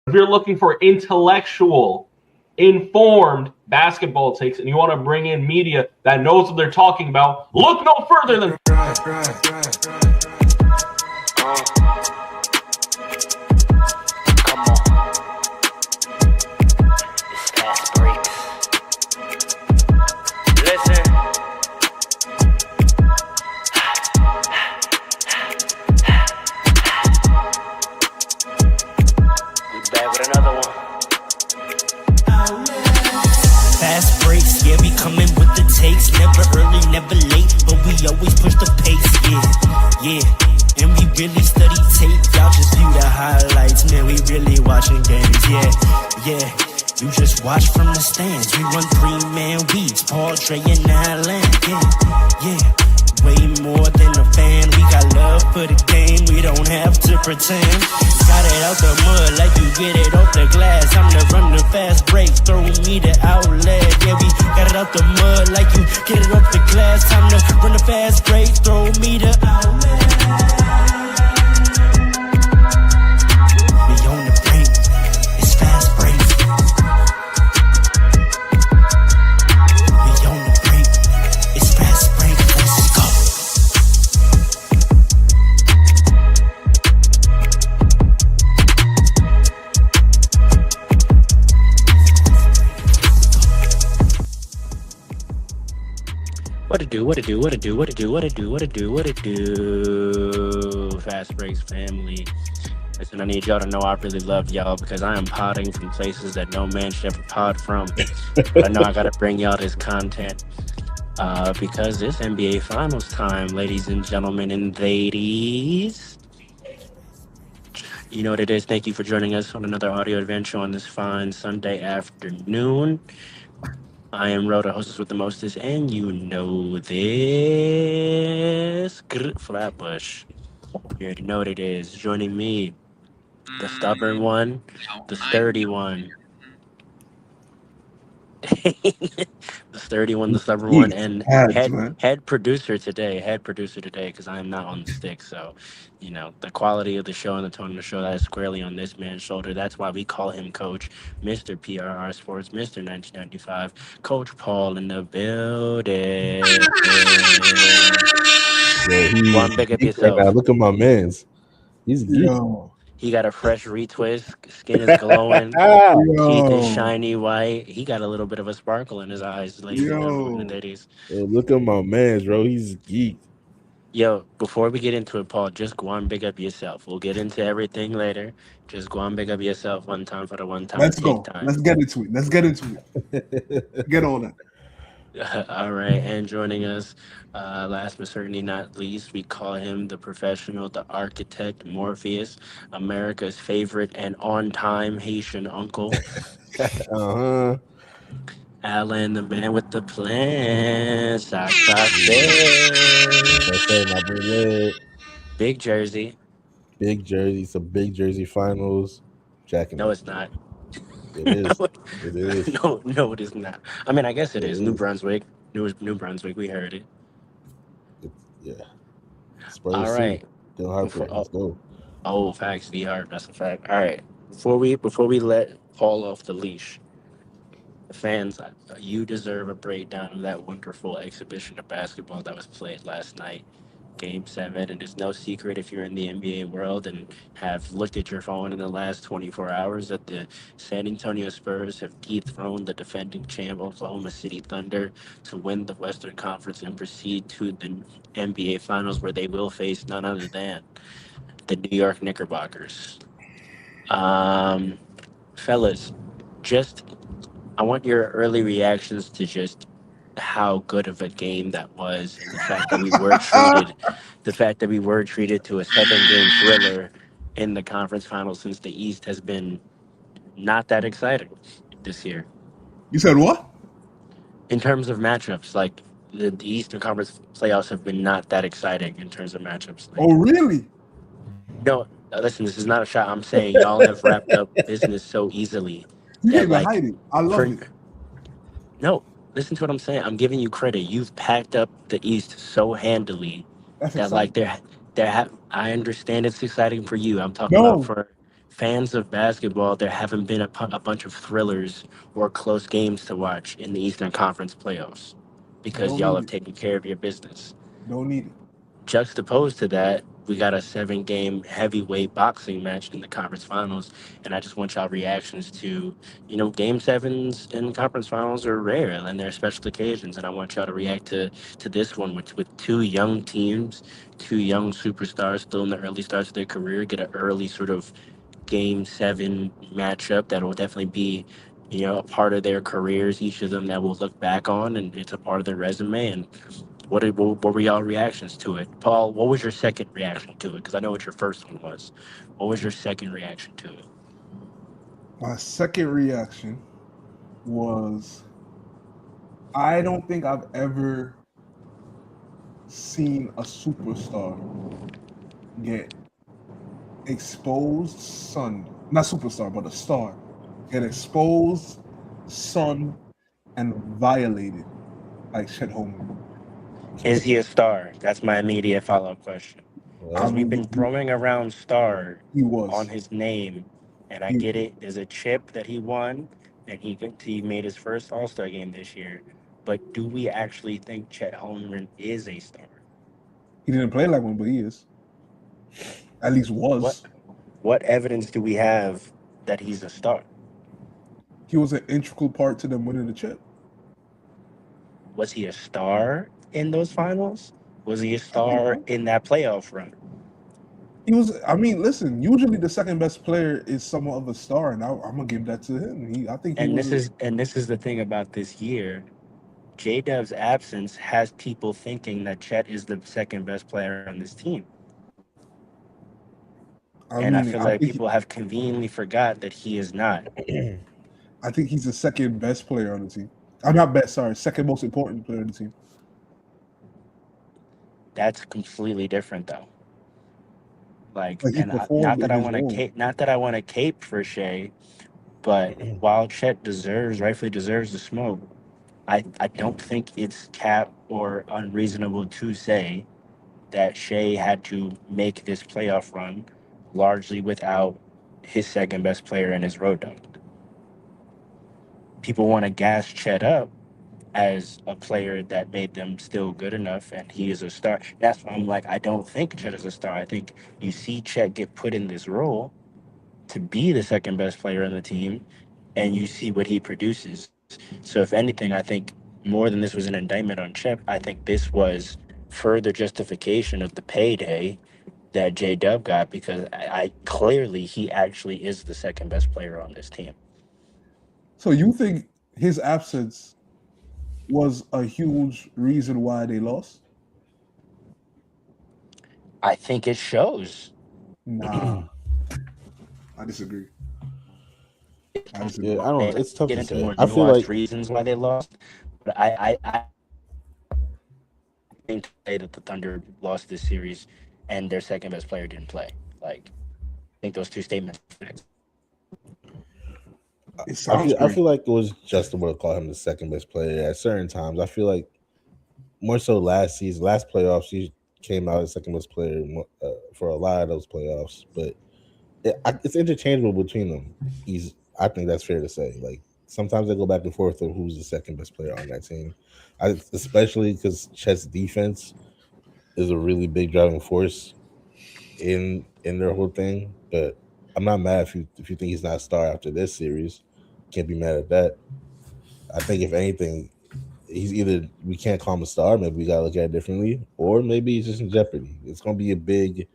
If you're looking for intellectual, informed basketball takes and you want to bring in media that knows what they're talking about, look no further than always push the pace, yeah. And we really study tape, y'all just view the highlights, man, we really watching games, yeah. You just watch from the stands, we run 3-man weeks, Paul, Trey, and Allen, yeah. Way more than a fan, we got love for the game, we don't have to pretend. Got it out the mud like you get it off the glass. I'm the run the fast break, throw me the outlet. Yeah, we got it out the mud like you get it off the glass. Time to run the fast break, throw me the outlet. We on the break, it's fast break. We on the break, it's fast break. Let's go. What it do, Fast Breaks family. Listen, I need y'all to know I really love y'all because I am podding from places that no man should ever pod from. But I know I gotta bring y'all this content because it's NBA Finals time, ladies and gentlemen and ladies. You know what it is. Thank you for joining us on another audio adventure on this fine Sunday afternoon. I am Rhoda, hostess with the mostest, and you know this. Flatbush. You already know what it is. Joining me, the stubborn one, the sturdy one. The sturdy one, the stubborn one, and head producer today, because I am not on the stick. So, you know, the quality of the show and the tone of the show, that is squarely on this man's shoulder. That's why we call him Coach, Mr. PRR Sports, Mr. 1995, Coach Paul in the building. One big up yourself. Look at my man's. He's geek. He got a fresh retwist. Skin is glowing. Teeth is shiny white. He got a little bit of a sparkle in his eyes. Like ladies. Look at my man, bro. He's geek. Yo, before we get into it, Paul, just go on big up yourself. We'll get into everything later. Just go on big up yourself one time for the one time. Let's go. Time. Let's get into it. Get on it. All right, and joining us, last but certainly not least, we call him the professional, the architect, Morpheus, America's favorite and on-time Haitian uncle. Alan, the man with the plan. Big Jersey. Big Jersey. It's a Big Jersey Finals. No, it's not. It is. It is. No, it is not. I mean, I guess it is. New Brunswick. New Brunswick. We heard it. Yeah. All right. Let's go. Oh, facts. V-Hart. That's a fact. All right. Before we let Paul off the leash, the fans, you deserve a breakdown of that wonderful exhibition of basketball that was played last night. Game 7, and it's no secret if you're in the NBA world and have looked at your phone in the last 24 hours that the San Antonio Spurs have dethroned the defending champ Oklahoma City Thunder to win the Western Conference and proceed to the NBA Finals, where they will face none other than the New York Knickerbockers. Fellas, I want your early reactions to just how good of a game that was, and the fact that we were treated to a 7-game thriller in the conference finals, since the East has been not that exciting this year. You said what? In terms of matchups, like the Eastern Conference playoffs have been not that exciting in terms of matchups. Oh, really? No, listen, this is not a shot. I'm saying y'all have wrapped up business so easily. You didn't even hide it. I love it. No. Listen to what I'm saying. I'm giving you credit. You've packed up the East so handily that, like, I understand it's exciting for you. I'm talking about fans of basketball, there haven't been a bunch of thrillers or close games to watch in the Eastern Conference playoffs because Don't y'all need have it. taken care of your business. Don't need it. Juxtaposed to that, we got a 7-game heavyweight boxing match in the conference finals, and I just want y'all reactions to, game sevens in conference finals are rare and they're special occasions, and I want y'all to react to this one with two young teams, two young superstars still in the early starts of their career, get an early sort of game 7 matchup that will definitely be, a part of their careers, each of them that we'll look back on, and it's a part of their resume. And what were y'all reactions to it? Paul, what was your second reaction to it? Because I know what your first one was. What was your second reaction to it? My second reaction was, I don't think I've ever seen a superstar get exposed, sunned, not superstar, but a star, get exposed, sunned, and violated like Chet Holmgren. Is he a star? That's my immediate follow-up question. Because we've been throwing around star He was. on his name, and I get it. There's a chip that he won, and he made his first All-Star game this year. But do we actually think Chet Holmgren is a star? He didn't play like one, but he is. At least was. What evidence do we have that he's a star? He was an integral part to them winning the chip. Was he a star in those finals? Was he a star in that playoff run? He was. I mean, listen. Usually, the second best player is somewhat of a star, and I'm gonna give that to him. I think. This is the thing about this year. J-Dub's absence has people thinking that Chet is the second best player on this team. I feel like people have conveniently forgot that he is not. I think he's the second best player on the team. I'm not best, sorry. Second most important player on the team. That's completely different, though. Not that I want to cape for Shea, but while Chet rightfully deserves the smoke, I don't think it's cap or unreasonable to say that Shea had to make this playoff run largely without his second best player in his road dog. People want to gas Chet up as a player that made them still good enough, and he is a star. That's why I'm like, I don't think Chet is a star. I think you see Chet get put in this role to be the second best player on the team, and you see what he produces. So if anything, I think more than this was an indictment on Chet, I think this was further justification of the payday that J-Dub got, because I clearly he actually is the second best player on this team. So you think his absence was a huge reason why they lost? I think it shows. Nah. I disagree. Yeah, I don't know. It's tough to say. I feel like reasons why they lost, but I think to say that the Thunder lost this series and their second best player didn't play. Like, I think those two statements. I feel like it was justifiable to call him the second best player at certain times. I feel like more so last playoffs, he came out as second best player for a lot of those playoffs. But it's interchangeable between them. I think that's fair to say. Like, sometimes they go back and forth on who's the second best player on that team. Especially because Chet's defense is a really big driving force in their whole thing. But I'm not mad if you think he's not a star after this series. Can't be mad at that. I think if anything, he's either we can't call him a star, maybe we gotta look at it differently, or maybe he's just in jeopardy. It's gonna be a big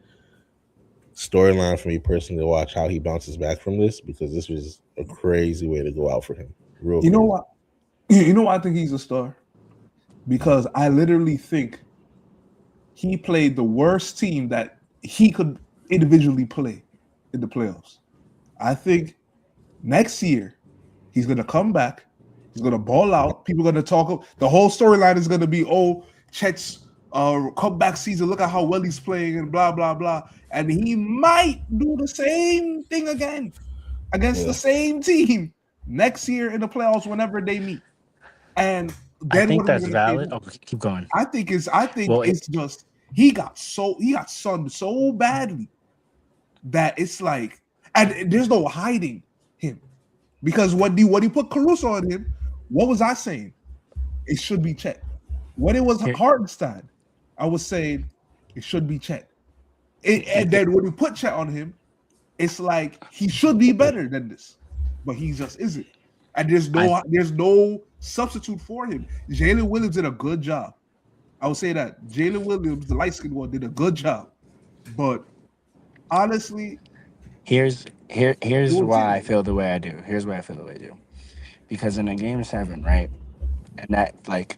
storyline for me personally to watch how he bounces back from this, because this was a crazy way to go out for him. You know what? You know why I think he's a star? Because I literally think he played the worst team that he could individually play in the playoffs. I think next year he's going to come back. He's going to ball out. People are going to talk. The whole storyline is going to be, Chet's comeback season. Look at how well he's playing and blah, blah, blah. And he might do the same thing again against the same team next year in the playoffs whenever they meet. And then I think that's valid. Okay, keep going. I think it's just he got sunned so badly that it's like, And there's no hiding him. Because when you put Caruso on him, what was I saying? It should be Chet. When it was Hartenstein, I was saying it should be Chet. And then when you put Chet on him, it's like he should be better than this, but he just isn't. And there's no substitute for him. Jalen Williams did a good job. I would say that Jalen Williams, the light-skinned one, did a good job. But honestly, here's why I feel the way I do. Here's why I feel the way I do. Because in a game 7, right, and that like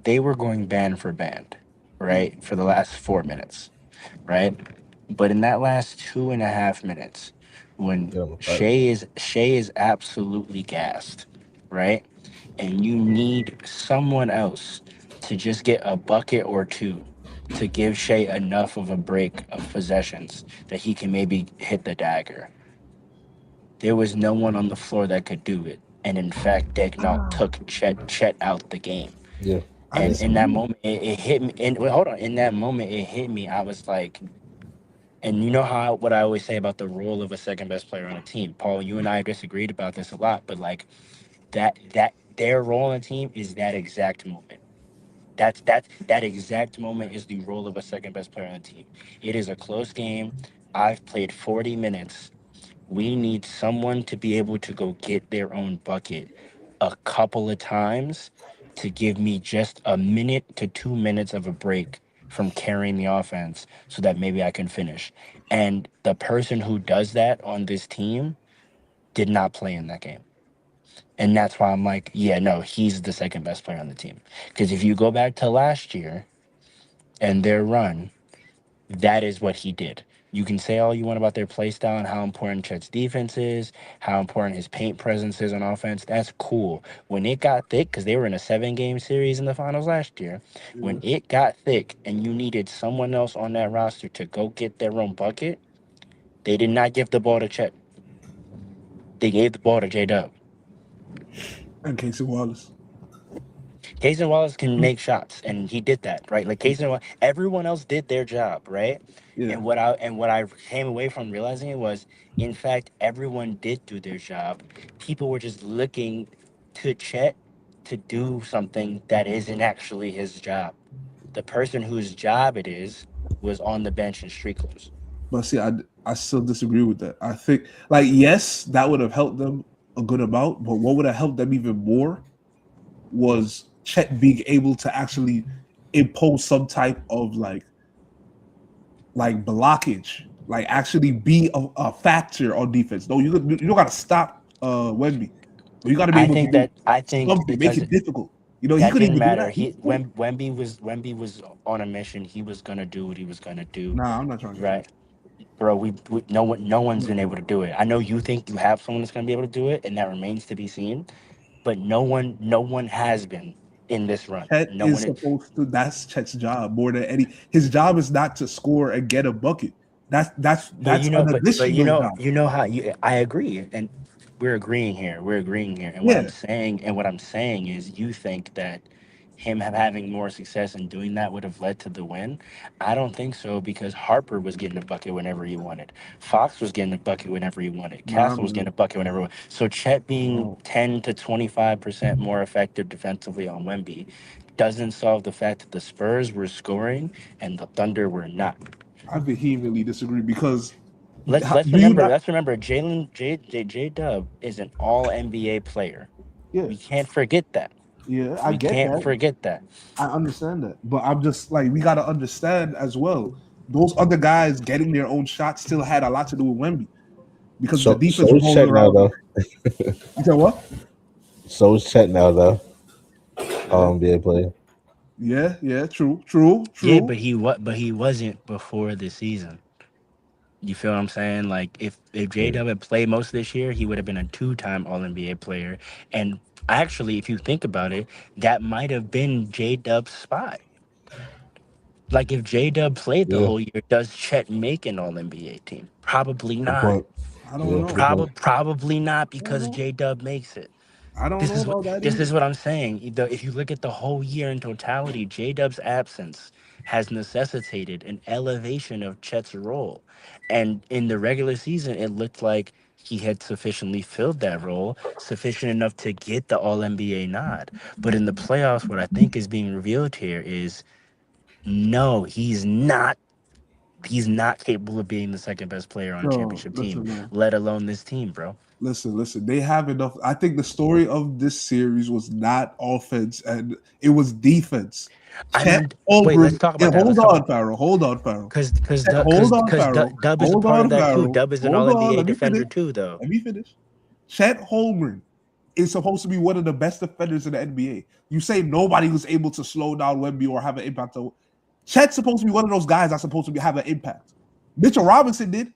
they were going band for band, right, for the last 4 minutes, right? But in that last 2.5 minutes, when Shea is absolutely gassed, right? And you need someone else to just get a bucket or two to give Shea enough of a break of possessions that he can maybe hit the dagger. There was no one on the floor that could do it. And in fact, Daigneault took Chet out the game. Yeah. And in that moment, it hit me. And hold on, in that moment, it hit me. I was like, and you know what I always say about the role of a second best player on a team. Paul, you and I disagreed about this a lot, but like that their role on a team is that exact moment. That exact moment is the role of a second best player on a team. It is a close game. I've played 40 minutes. We need someone to be able to go get their own bucket a couple of times to give me just a minute to 2 minutes of a break from carrying the offense so that maybe I can finish. And the person who does that on this team did not play in that game. And that's why I'm like, yeah, no, he's the second best player on the team. Because if you go back to last year and their run, that is what he did. You can say all you want about their play style and how important Chet's defense is, how important his paint presence is on offense. That's cool. When it got thick, because they were in a 7-game series in the finals last year, when it got thick and you needed someone else on that roster to go get their own bucket, they did not give the ball to Chet. They gave the ball to J-Dub. And Casey Wallace. Casey Wallace can make shots, and he did that, right? Like everyone else did their job, right? Yeah. And what I came away from realizing it was, in fact, everyone did do their job. People were just looking to Chet to do something that isn't actually his job. The person whose job it is was on the bench in street clothes. But see, I still disagree with that. I think, like, yes, that would have helped them a good amount, but what would have helped them even more was Chet being able to actually impose some type of like blockage, like actually be a factor on defense. No, you don't got to stop Wemby. You got to be able to make it difficult. You know, that didn't matter. Wemby was on a mission. He was gonna do what he was gonna do. Nah, I'm not trying to. Right, bro. No one's been able to do it. I know you think you have someone that's gonna be able to do it, and that remains to be seen. But no one has been in this run. Chet is supposed to. That's Chet's job more than any. His job is not to score and get a bucket. That's an additional job. You know how I agree, and we're agreeing here. And what I'm saying is, you think that him having more success in doing that would have led to the win. I don't think so, because Harper was getting a bucket whenever he wanted. Fox was getting a bucket whenever he wanted. Castle was getting a bucket whenever he wanted. So Chet being 10 to 25% more effective defensively on Wemby doesn't solve the fact that the Spurs were scoring and the Thunder were not. I vehemently disagree, because let's remember J-Dub is an all NBA player. Yeah. We can't forget that. Yeah, I get that. We can't forget that. I understand that. But I'm just like, we got to understand as well, those other guys getting their own shots still had a lot to do with Wemby. Because the defense was holding around. Now, you said what? So is Chet now, though. NBA player. Yeah, true. Yeah, but he wasn't before the season. You feel what I'm saying? Like, if J-Dub had played most of this year, he would have been a 2-time All-NBA player. And actually, if you think about it, that might have been J-Dub's spot. Like, if J-Dub played the whole year, does Chet make an All-NBA team? Probably not. I don't know. Probably not, because J-Dub makes it. I don't know about that. This is what I'm saying. If you look at the whole year in totality, J-Dub's absence has necessitated an elevation of Chet's role. And in the regular season, it looked like he had sufficiently filled that role, sufficient enough to get the All NBA nod. But in the playoffs, what I think is being revealed here is no, he's not. He's not capable of being the second best player on a Bro, championship team, listen, man. let alone this team, bro. Listen. They have enough. I think the story of this series was not offense and it was defense. I Chet mean, Holmgren- wait, let's talk about that. Hold Let's talk on, Farrell. Hold on, Farrell. Because Hold on, Farrell. Dub is a Hold part on, of that too. Farrell. Dub is an Hold All on, NBA let me defender finish. too, though. Let me finish. Chet Holmgren is supposed to be one of the best defenders in the NBA. You say nobody was able to slow down Wemby or have an impact. Chet's supposed to be one of those guys that's supposed to have an impact. Mitchell Robinson did.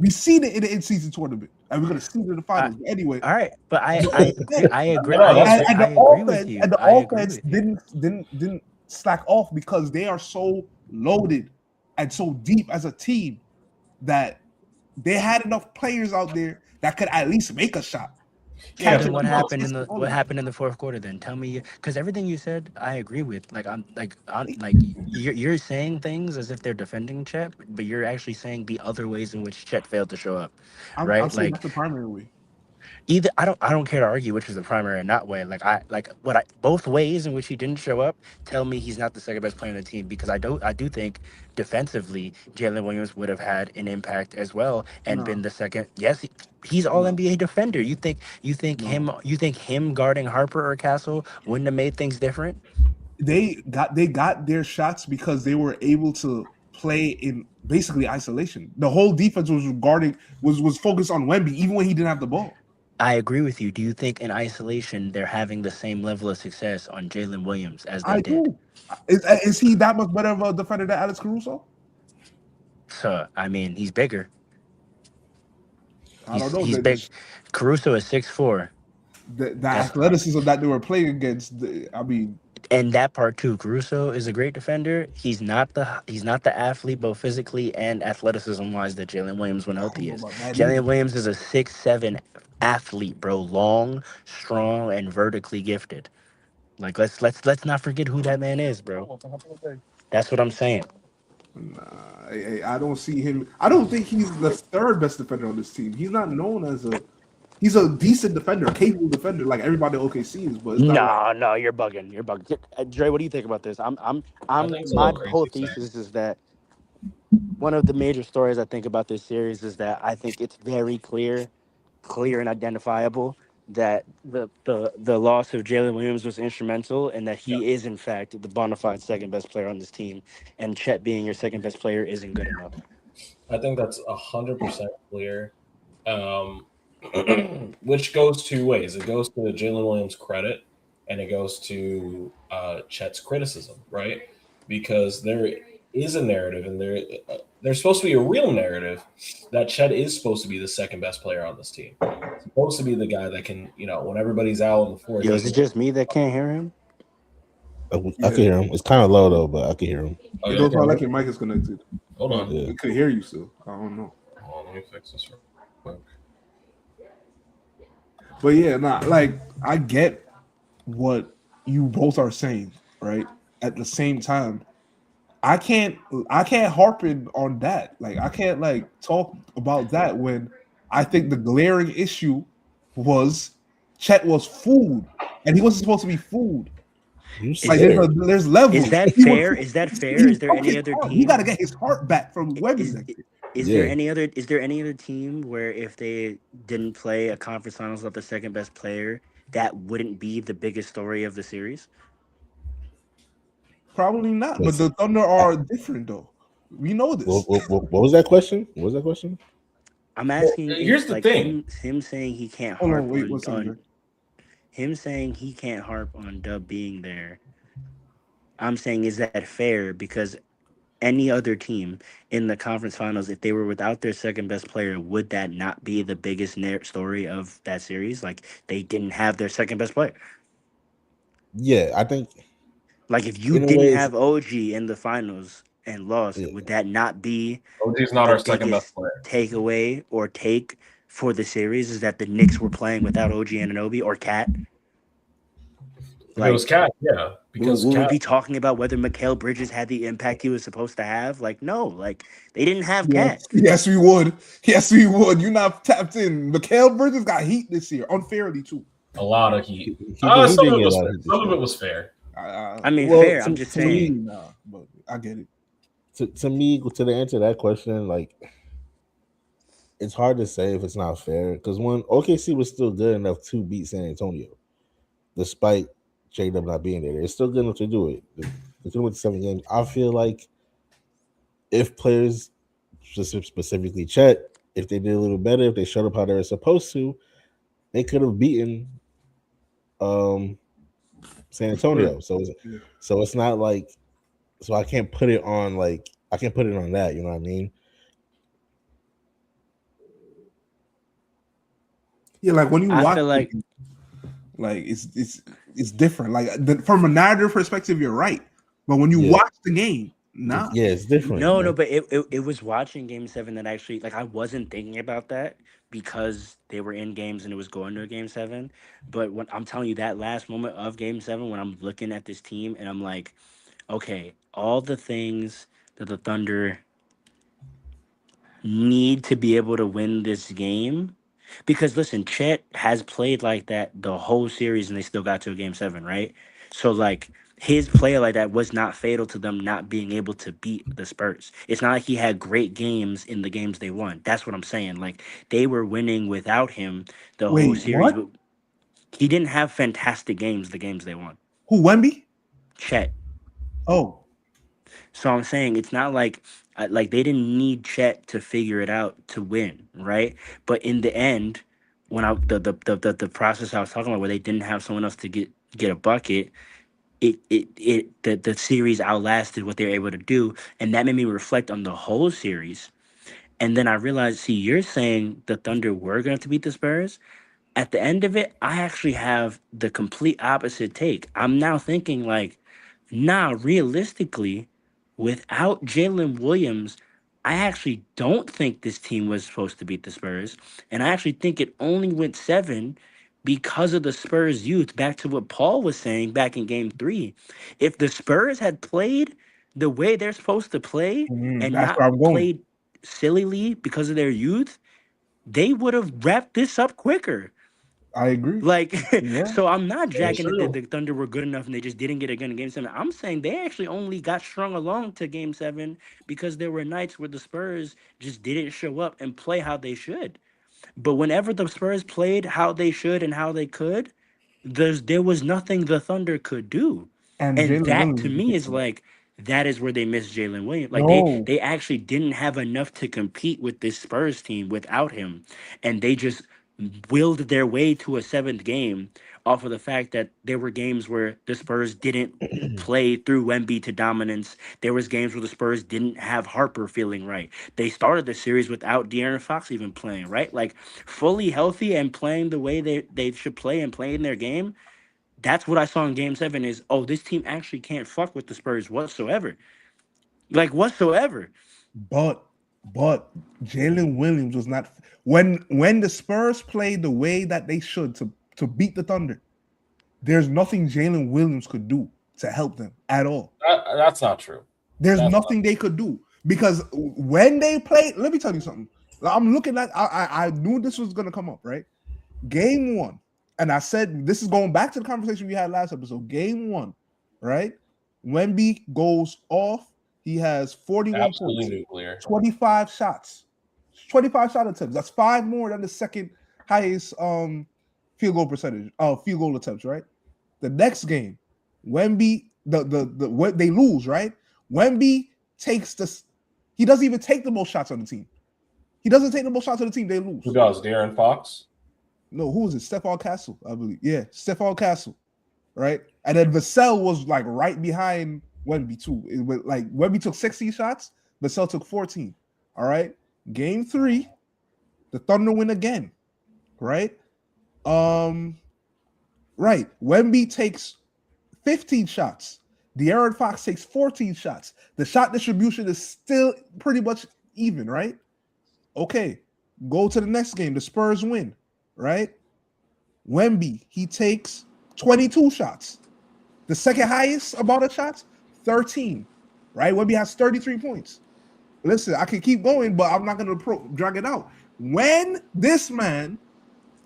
We seen it in the in-season tournament, and we're gonna see it in the finals. But anyway, All right, but I agree. No, and I the agree with offense you. and the I agree offense with you. didn't slack off because they are so loaded and so deep as a team that they had enough players out there that could at least make a shot. Yeah, Then what the ball, happened in the assist what only. happened in the fourth quarter? Then tell me, because everything you said, I agree with. I'm like you're saying things as if they're defending Chet, but you're actually saying the other ways in which Chet failed to show up, I'm right? saying Like that's the primary way. either I don't care to argue which is the primary and not way. Both ways in which he didn't show up tell me he's not the second best player on the team, because I do think defensively Jalen Williams would have had an impact as well and No, been the second. Yes, he's all no, NBA defender. You think no. him guarding Harper or Castle wouldn't have made things different? They got their shots because they were able to play in basically isolation. The whole defense was focused on Wemby, even when he didn't have the ball. I agree with you. Do you think in isolation they're having the same level of success on Jalen Williams as they I did? do. Is he that much better of a defender than Alex Caruso? So I mean, he's bigger. I don't know. He's big. Caruso is 6'4". The athleticism that they were playing against. I mean, And that part too. Caruso is a great defender. He's not the athlete, both physically and athleticism wise, that Jalen Williams when I healthy don't know is. about that Jalen either. Williams is a 6'7" athlete, bro. Long, strong, and vertically gifted. Like let's not forget who that man is, bro. That's what I'm saying. I don't see him. I don't think he's the third best defender on this team. He's not known as a. He's a decent defender, capable defender, like everybody at OKC is. But it's not No, you're bugging. You're bugging. Dre, what do you think about this? I think it's a My little whole crazy. thesis is that one of the major stories I think about this series is that I think it's very clear and identifiable that the loss of Jalen Williams was instrumental, and that he is in fact the bona fide second best player on this team, and Chet being your second best player isn't good enough. I think that's 100% clear. Which goes two ways. It goes to Jalen Williams' credit, and it goes to Chet's criticism, right? Because there is a narrative, and there's supposed to be a real narrative that Chet is supposed to be the second best player on this team. He's supposed to be the guy that can, when everybody's out on the floor. Yo, is it just me that can't hear him? I can hear him. It's kind of low though, but I can hear him. Oh, It yeah, don't sound like your mic is connected. hold on. Yeah. We could hear you still. I don't know. Hold on, let me fix this real quick. But yeah, like I get what you both are saying, right? At the same time, I can't harp in on that. Like I can't talk about that when I think the glaring issue was Chet was food, and he wasn't supposed to be food. You Like scared. there's levels. Is that He was- fair? Is that fair? Is there broke any his other heart. team? He got to get his heart back from Wemby. Is, next year. is Yeah. there any other team where if they didn't play a conference finals with the second best player, that wouldn't be the biggest story of the series? Probably not. But Listen, the Thunder are different though. We know this. what was that question? What was that question? I'm asking. here's the thing. Him saying he can't Hold harp on, wait, on, one second. him saying he can't harp on Dub being there. I'm saying, is that fair? Because any other team in the conference finals, if they were without their second best player, would that not be the biggest story of that series? Like they didn't have their second best player. Yeah, I think Like if you in a didn't way, have OG in the finals and lost, Yeah. would that not be OG's not the our second biggest best player. takeaway or take for the series? Is that the Knicks were playing without OG Anunoby or Cat? If it was Cat, yeah, because Will we Cat. be talking about whether Mikal Bridges had the impact he was supposed to have? Like, no, like they didn't have Cat. Yes, we would. Yes, we would. You're not tapped in. Mikal Bridges got heat this year, unfairly too. A lot of heat. He Some did of get it a was lot fair. of heat this Some of year. it was fair. I mean, Well, fair. to- I'm just to me, saying. Nah, but I get it. To me, to the answer to that question, like it's hard to say if it's not fair because one OKC was still good enough to beat San Antonio, despite J-Dub not being there. They're still good enough to do it. They could win 7 games. I feel like if players, specifically Chet, if they did a little better, if they showed up how they were supposed to, they could have beaten San Antonio. So it's not like, so I can't put it on that. You know what I mean? Yeah, like when you I watch, feel like it's different. Like from a narrative perspective, you're right, but when you watch the game, nah. Yeah, it's different. no, but it was watching Game 7 that actually, like, I wasn't thinking about that because they were in games and it was going to a Game 7. But when I'm telling you that last moment of Game 7, when I'm looking at this team and I'm like, okay, all the things that the Thunder need to be able to win this game. Because listen, Chet has played like that the whole series and they still got to a Game 7, right? So like his play like that was not fatal to them not being able to beat the Spurs. It's not like he had great games in the games they won. That's what I'm saying. Like they were winning without him the whole Wait, series. what? He didn't have fantastic games the games they won. Who, Wemby? Chet. Oh, So I'm saying it's not like they didn't need Chet to figure it out to win, right? But in the end, when the process I was talking about where they didn't have someone else to get a bucket, the series outlasted what they were able to do, and that made me reflect on the whole series. And then I realized, see, you're saying the Thunder were going to beat the Spurs. At the end of it, I actually have the complete opposite take. I'm now thinking like, nah, realistically, without Jalen Williams, I actually don't think this team was supposed to beat the Spurs. And I actually think it only went 7 because of the Spurs youth. Back to what Paul was saying back in Game 3. If the Spurs had played the way they're supposed to play and that's not where I'm going. played sillily because of their youth, they would have wrapped this up quicker. I agree. Like, Yeah. so I'm not jacking true. that the Thunder were good enough and they just didn't get a gun in Game 7. I'm saying they actually only got strung along to Game 7 because there were nights where the Spurs just didn't show up and play how they should. But whenever the Spurs played how they should and how they could, there was nothing the Thunder could do. And Jalen that Williams to is me is different. like, that is where they missed Jalen Williams. Like No. they actually didn't have enough to compete with this Spurs team without him. And they just willed their way to a 7th game off of the fact that there were games where the Spurs didn't play through Wemby to dominance. There was games where the Spurs didn't have Harper feeling right. They started the series without De'Aaron Fox even playing, right? Like fully healthy and playing the way they should play and playing their game. That's what I saw in Game 7 is, oh, this team actually can't fuck with the Spurs whatsoever. Like whatsoever. But Jalen Williams was not when the Spurs played the way that they should to beat the Thunder. There's nothing Jalen Williams could do to help them at all. That's not true. There's That's nothing they could do because when they played, let me tell you something. I'm looking at. I knew this was gonna come up, right? Game 1, and I said this is going back to the conversation we had last episode. Game 1, right? Wemby goes off. He has 41 Absolutely points, nuclear. 25 shots, 25 shot attempts. That's 5 more than the second highest field goal percentage. Field goal attempts, right? The next game, Wemby, they lose, right? Wemby takes this. He doesn't even take the most shots on the team. He doesn't take the most shots on the team. They lose. Who does? De'Aaron Fox? No, who was it? Stephon Castle, I believe. Yeah, Stephon Castle, right? And then Vassell was like right behind Wemby too. It was like Wemby took 16 shots, Vassell took 14. All right. Game 3, the Thunder win again, right? Right. Wemby takes 15 shots. De'Aaron Fox takes 14 shots. The shot distribution is still pretty much even, right? Okay. Go to the next game. The Spurs win, right? Wemby, he takes 22 shots. The second highest amount of shots, 13. Right? Wemby has 33 points. Listen, I can keep going, but I'm not going to drag it out. When this man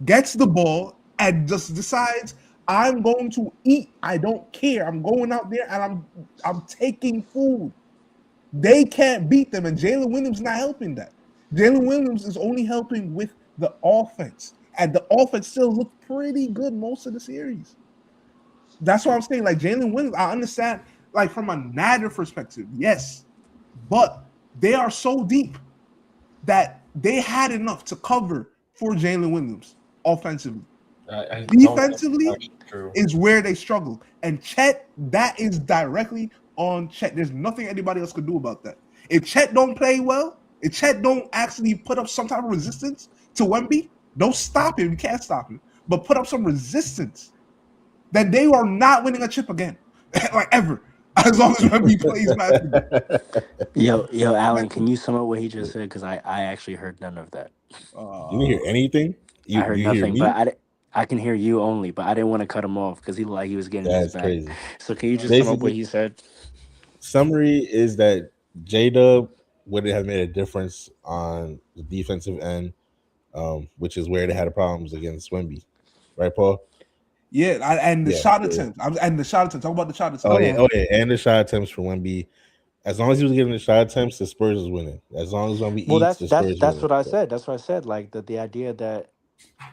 gets the ball and just decides, I'm going to eat, I don't care. I'm going out there and I'm taking food. They can't beat them, and Jalen Williams not helping that. Jalen Williams is only helping with the offense, and the offense still looked pretty good most of the series. That's what I'm saying. Like Jalen Williams, I understand, like from a Nader perspective, yes, but they are so deep that they had enough to cover for Jalen Williams offensively. Defensively is where they struggle, and Chet, that is directly on Chet. There's nothing anybody else could do about that. If Chet don't play well, if Chet don't actually put up some type of resistance to Wemby, don't stop him. You can't stop him, but put up some resistance, then they are not winning a chip again, like ever. As long as Wemby plays basketball. Yo, Alan, can you sum up what he just said? Because I actually heard none of that. You didn't hear anything? I heard nothing, but I can hear you only, but I didn't want to cut him off because he looked like he was getting his back. Crazy. So can you just sum up what he said? Summary is that J-Dub wouldn't have made a difference on the defensive end, which is where they had problems against Wemby. Right, Paul? Yeah, and the shot attempts. And the shot attempts. Talk about the shot attempts. Oh yeah, and the shot attempts for Wemby. As long as he was getting the shot attempts, the Spurs was winning. As long as Wemby eats, the Spurs that's what I said. That's what I said. Like the idea that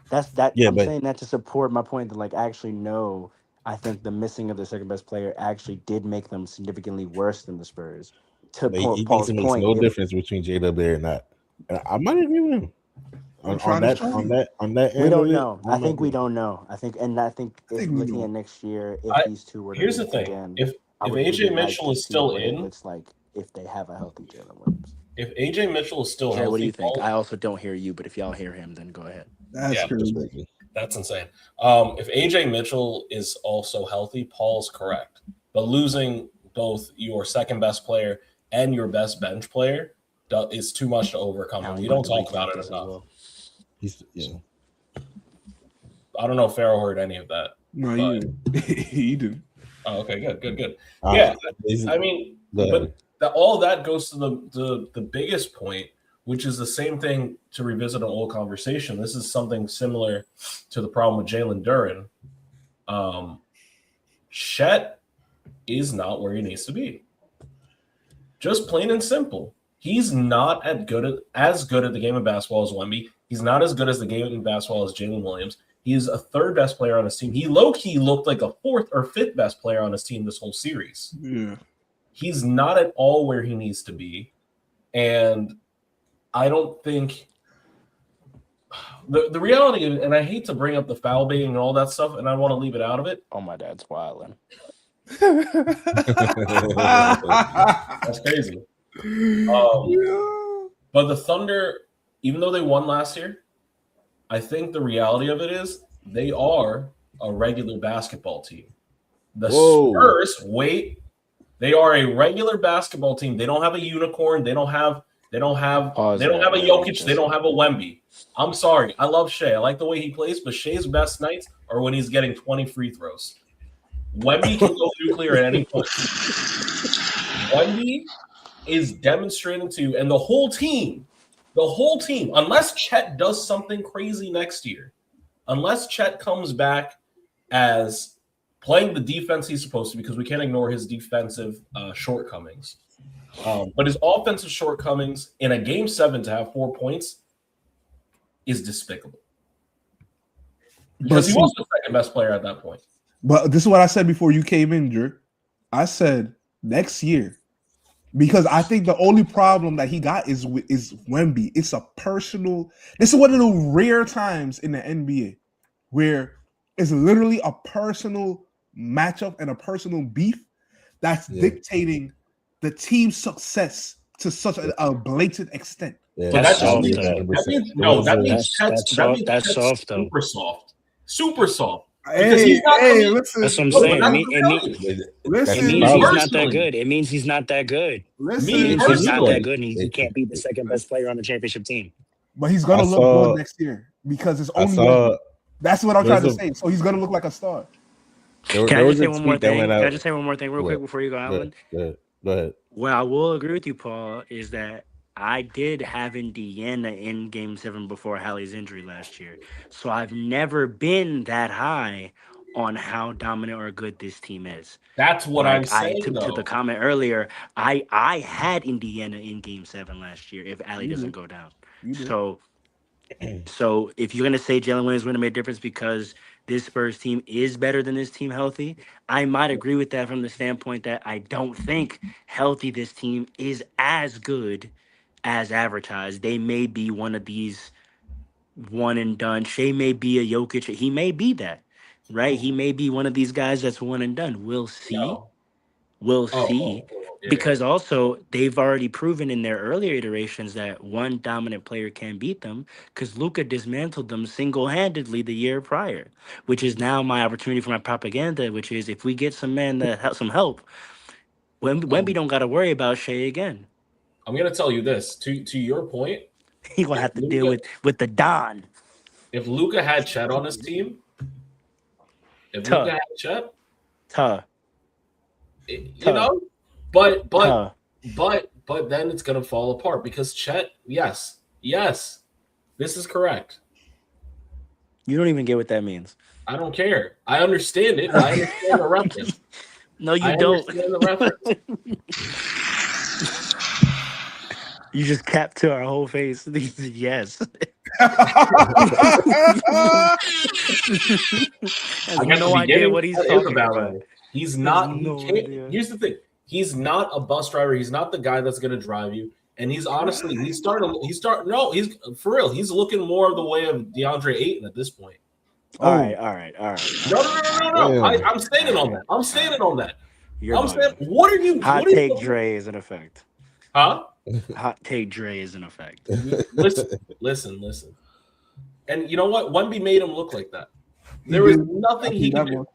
I'm saying that to support my point that like actually no, I think the missing of the second best player actually did make them significantly worse than the Spurs. To Paul's point, no difference between J-Dub there and not. And I might agree with him. On that we don't know. I think we don't know. I think looking at next year, if these two were here's the thing: again, if AJ Mitchell is still in, it's like if they have a healthy Jalen Williams. If AJ Mitchell is still healthy, what do you think? I also don't hear you, but if y'all hear him, then go ahead. That's crazy. That's insane. If AJ Mitchell is also healthy, Paul's correct. But losing both your second best player and your best bench player is too much to overcome. And we don't talk about it enough. I don't know if Farrell heard any of that. No, he did. Oh, okay, good. Yeah, I mean, but all that goes to the biggest point, which is the same thing to revisit an old conversation. This is something similar to the problem with Jalen Duren. Chet is not where he needs to be. Just plain and simple. He's not as good at the game of basketball as Wemby. He's not as good as the game of basketball as Jalen Williams. He's a third best player on his team. He low-key looked like a fourth or fifth best player on his team this whole series. Yeah. He's not at all where he needs to be. And I don't think the reality is, and I hate to bring up the foul baiting and all that stuff, and I want to leave it out of it. Oh, my dad's wilding. That's crazy. But the Thunder, even though they won last year, I think the reality of it is they are a regular basketball team. The Spurs, they are a regular basketball team. They don't have a unicorn. They don't have a Jokic. They don't have a Wemby. I'm sorry. I love Shea. I like the way he plays, but Shea's best nights are when he's getting 20 free throws. Wemby can go nuclear at any point. Wemby is demonstrating to you, and the whole team, unless Chet does something crazy next year, unless Chet comes back as playing the defense he's supposed to, because we can't ignore his defensive shortcomings. But his offensive shortcomings in a Game 7 to have 4 points is despicable. Because he was the second best player at that point. But this is what I said before you came in, Drew. I said next year, because I think the only problem that he got is Wemby. It's a personal. This is one of the rare times in the NBA where it's literally a personal matchup and a personal beef that's dictating the team's success to such a blatant extent. Yeah, that's soft. That means that's soft though. Super soft. Listen. That's what I'm saying. It means he's not that good. It means he's not that good. He's not that good, and he can't be the second best player on the championship team. But he's gonna look good next year because it's only. That's what I'm trying to say. So he's gonna look like a star. There Can I was just a say one more tweet that thing? went Can I out. just say one more thing real quick before you go, Alan? Go ahead. Well, I will agree with you, Paul, is that I did have Indiana in Game 7 before Hallie's injury last year. So I've never been that high on how dominant or good this team is. That's what I'm Like I saying, to the though. comment earlier, I had Indiana in Game 7 last year if Allie You doesn't did. go down. You did. So if you're gonna say Jalen Williams wouldn't have made a difference because this Spurs team is better than this team healthy, I might agree with that from the standpoint that I don't think healthy this team is as good as advertised. They may be one of these one and done. Shea may be a Jokic. He may be that, right? He may be one of these guys that's one and done. We'll see. No. We'll see. Yeah. Because also they've already proven in their earlier iterations that one dominant player can beat them because Luka dismantled them single-handedly the year prior, which is now my opportunity for my propaganda, which is if we get some men that have some help, Wemby don't got to worry about Shea again. I'm gonna tell you this to your point. He gonna have to deal with the Don. If Luka had Chet on his team, Tuh. you know, but then it's gonna fall apart because Chet, yes, this is correct. You don't even get what that means. I don't care. I understand it. I understand the reference. No, you don't. Understand the reference. You just capped to our whole face. Yes. I Has no idea what he's talking about. He's not. No He can't, idea. here's the thing. He's not a bus driver. He's not the guy that's going to drive you. And he's honestly, he's for real. He's looking more of the way of DeAndre Ayton at this point. All right. No. I'm standing on that. I'm standing on that. You're saying, what are you? Hot what are take you, Dre is in effect. Huh? Hot take Dre is in effect. Listen. And you know what? Wemby made him look like that. There was nothing he can do.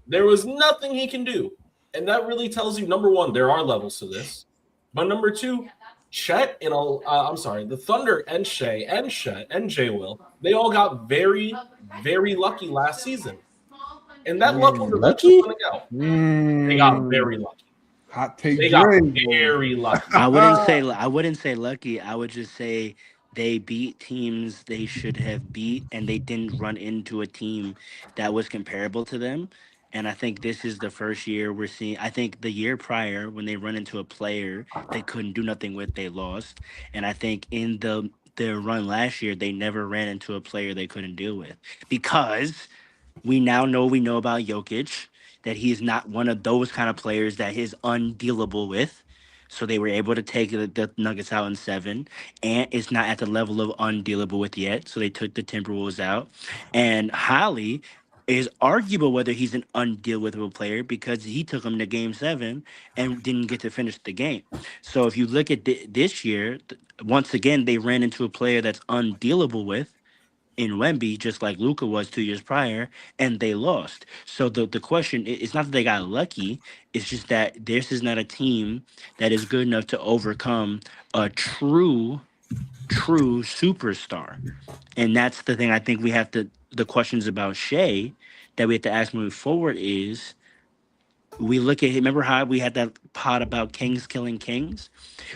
There was nothing he can do. And that really tells you, number one, there are levels to this. But number two, Chet and the Thunder and Shea and Chet and J. Will, they all got very, very lucky last season. And that luck was eventually running out. They got very lucky. Hot take. They got very lucky. I wouldn't say lucky. I would just say they beat teams they should have beat, and they didn't run into a team that was comparable to them. And I think this is the first year we're seeing. I think the year prior, when they run into a player they couldn't do nothing with, they lost. And I think in their run last year, they never ran into a player they couldn't deal with because we know about Jokic, that he's not one of those kind of players that is undealable with. So they were able to take the Nuggets out in 7, and it's not at the level of undealable with yet. So they took the Timberwolves out. And Holly is arguable whether he's an undealable player because he took him to Game 7 and didn't get to finish the game. So if you look at this year, once again, they ran into a player that's undealable with in Wemby, just like Luka was 2 years prior, and they lost. So the question is not that they got lucky, it's just that this is not a team that is good enough to overcome a true superstar. And that's the thing I think we have to, the questions about Shea that we have to ask moving forward is, we look at, remember how we had that pod about kings killing kings?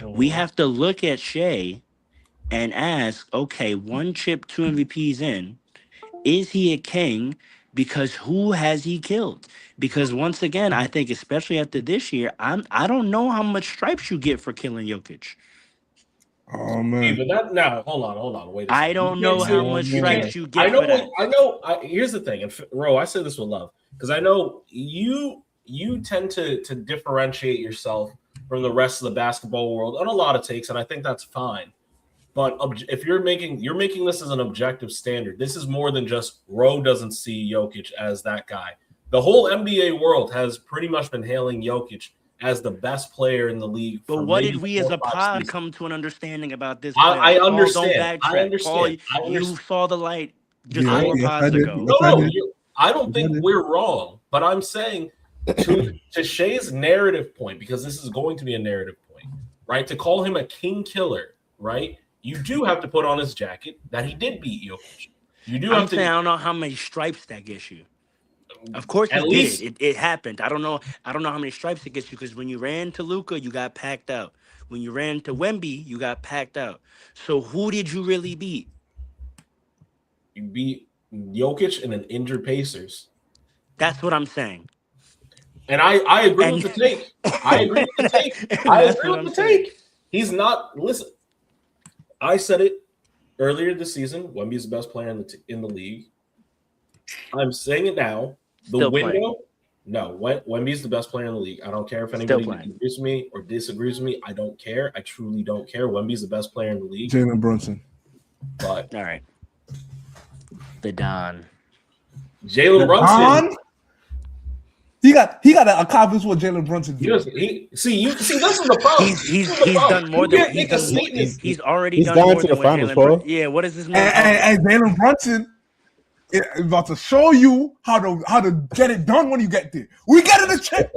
We have to look at Shea and ask, okay, 1 chip, 2 MVPs in, is he a king? Because who has he killed? Because once again, I think especially after this year, I don't know how much stripes you get for killing Jokic. Oh man! Hey, but that now, hold on, wait. I don't know how much stripes you get. I know. Here's the thing, and Ro, I say this with love because I know you tend to differentiate yourself from the rest of the basketball world on a lot of takes, and I think that's fine. But if you're making this as an objective standard, this is more than just Ro doesn't see Jokic as that guy. The whole NBA world has pretty much been hailing Jokic as the best player in the league. But what did we as a pod come to an understanding about this? I understand. Paul, you saw the light just Yeah, 4 yes, pods I did. ago. No, I don't think we're wrong. But I'm saying to Shea's narrative point, because this is going to be a narrative point, right? To call him a king killer, right? You do have to put on his jacket that he did beat Jokic. You do have to. I don't know how many stripes that gets you. Of course he At did least it. It happened. I don't know how many stripes it gets you because when you ran to Luca, you got packed out. When you ran to Wemby, you got packed out. So who did you really beat? you beat Jokic and an injured Pacers. That's what I'm saying. And I agree And- with the take. I agree with the take. And I that's agree what with I'm the saying. take. He's not. Listen, I said it earlier this season. Wemby's the best player in the league. I'm saying it now. The Still window. playing. No, Wemby's the best player in the league. I don't care if Still anybody playing. agrees with me or disagrees with me. I don't care. I truly don't care. Wemby's the best player in the league. Jalen Brunson. But All right. The Don. Jalen Brunson. Don? He got to accomplish what Jalen Brunson did. This is the problem. He's This is the problem. done more You than can't make a statement. he's already He's done gone more to than the what finals, Jalen Paul. Yeah, what is this man? And Jalen Brunson is about to show you how to get it done when you get there. We get it a check.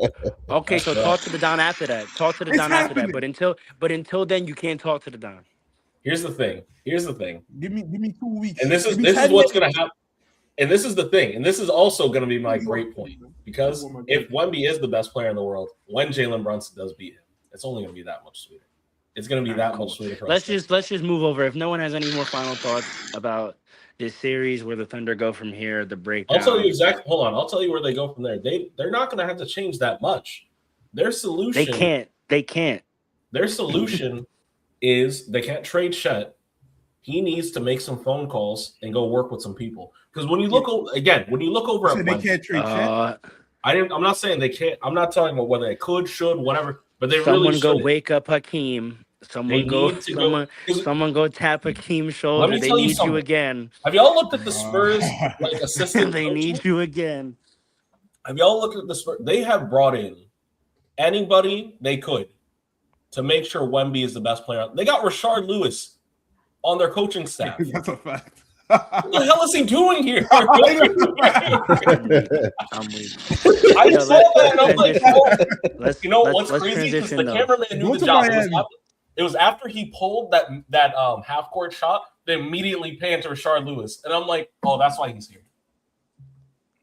Okay, so talk to the Don after that. Talk to the It's Don after that. happening. But until then, you can't talk to the Don. Here's the thing. Give me 2 weeks. And this is Give me 10 what's minutes. going to happen. And this is the thing. And this is also going to be my great point. Because if Wemby is the best player in the world, when Jalen Brunson does beat him, it's only going to be that much sweeter. It's going to be that much sweeter for Let's us. just move over. If no one has any more final thoughts about this series, where the Thunder go from here, the breakdown. I'll tell you exactly. Hold on. I'll tell you where they go from there. They're not going to have to change that much. Their solution. They can't. Their solution is they can't trade Chet. He needs to make some phone calls and go work with some people. Because when you look over You at said they Wemby, can't trade Chet. I'm not saying they can't. I'm not talking about whether they could, should, whatever. But they Someone really go should. wake up Hakeem. They need to go. Someone go tap Hakeem's shoulder. me They tell you need you something. again. Have y'all looked at the Spurs like assistant? They coaches? need you again. Have y'all looked at the Spurs? They have brought in anybody they could to make sure Wemby is the best player. They got Rashard Lewis on their coaching staff. That's a fact. What the hell is he doing here? I'm weak. I Yo, saw that and I'm like, Let's, you know let's- what's let's crazy? Because the transition, though. cameraman knew Go the to job. Miami. It was after he pulled that half court shot. They immediately panned to Rashard Lewis, and I'm like, oh, that's why he's here.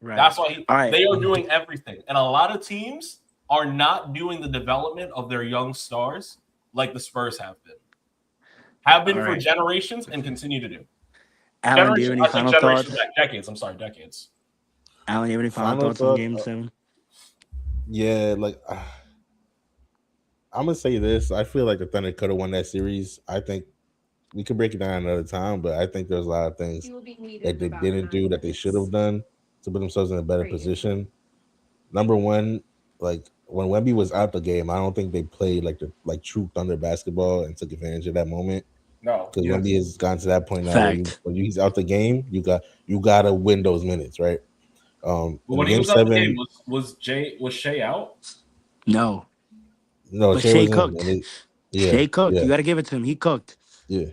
Right. That's why All right. they are doing everything, and a lot of teams are not doing the development of their young stars like the Spurs have been All for right. generations, and continue to do. Alan, do you have any final thoughts? Decades. I'm sorry, decades. Alan, do you have any final Final thoughts on thought- Game 7? Yeah, like I'm gonna say this. I feel like the Thunder could have won that series. I think we could break it down another time, but I think there's a lot of things that they didn't do that they should have done to put themselves in a better position. Number one, like when Wemby was out the game, I don't think they played like true Thunder basketball and took advantage of that moment. No, Because Wemby has gotten to that point now. Fact. When he's out the game, you got to win those minutes, right? when he was out the game, was Shea out? No. No, But Shea Shea was in, cooked. and yeah, Shea cooked. yeah. You got to give it to him. He cooked. Yeah,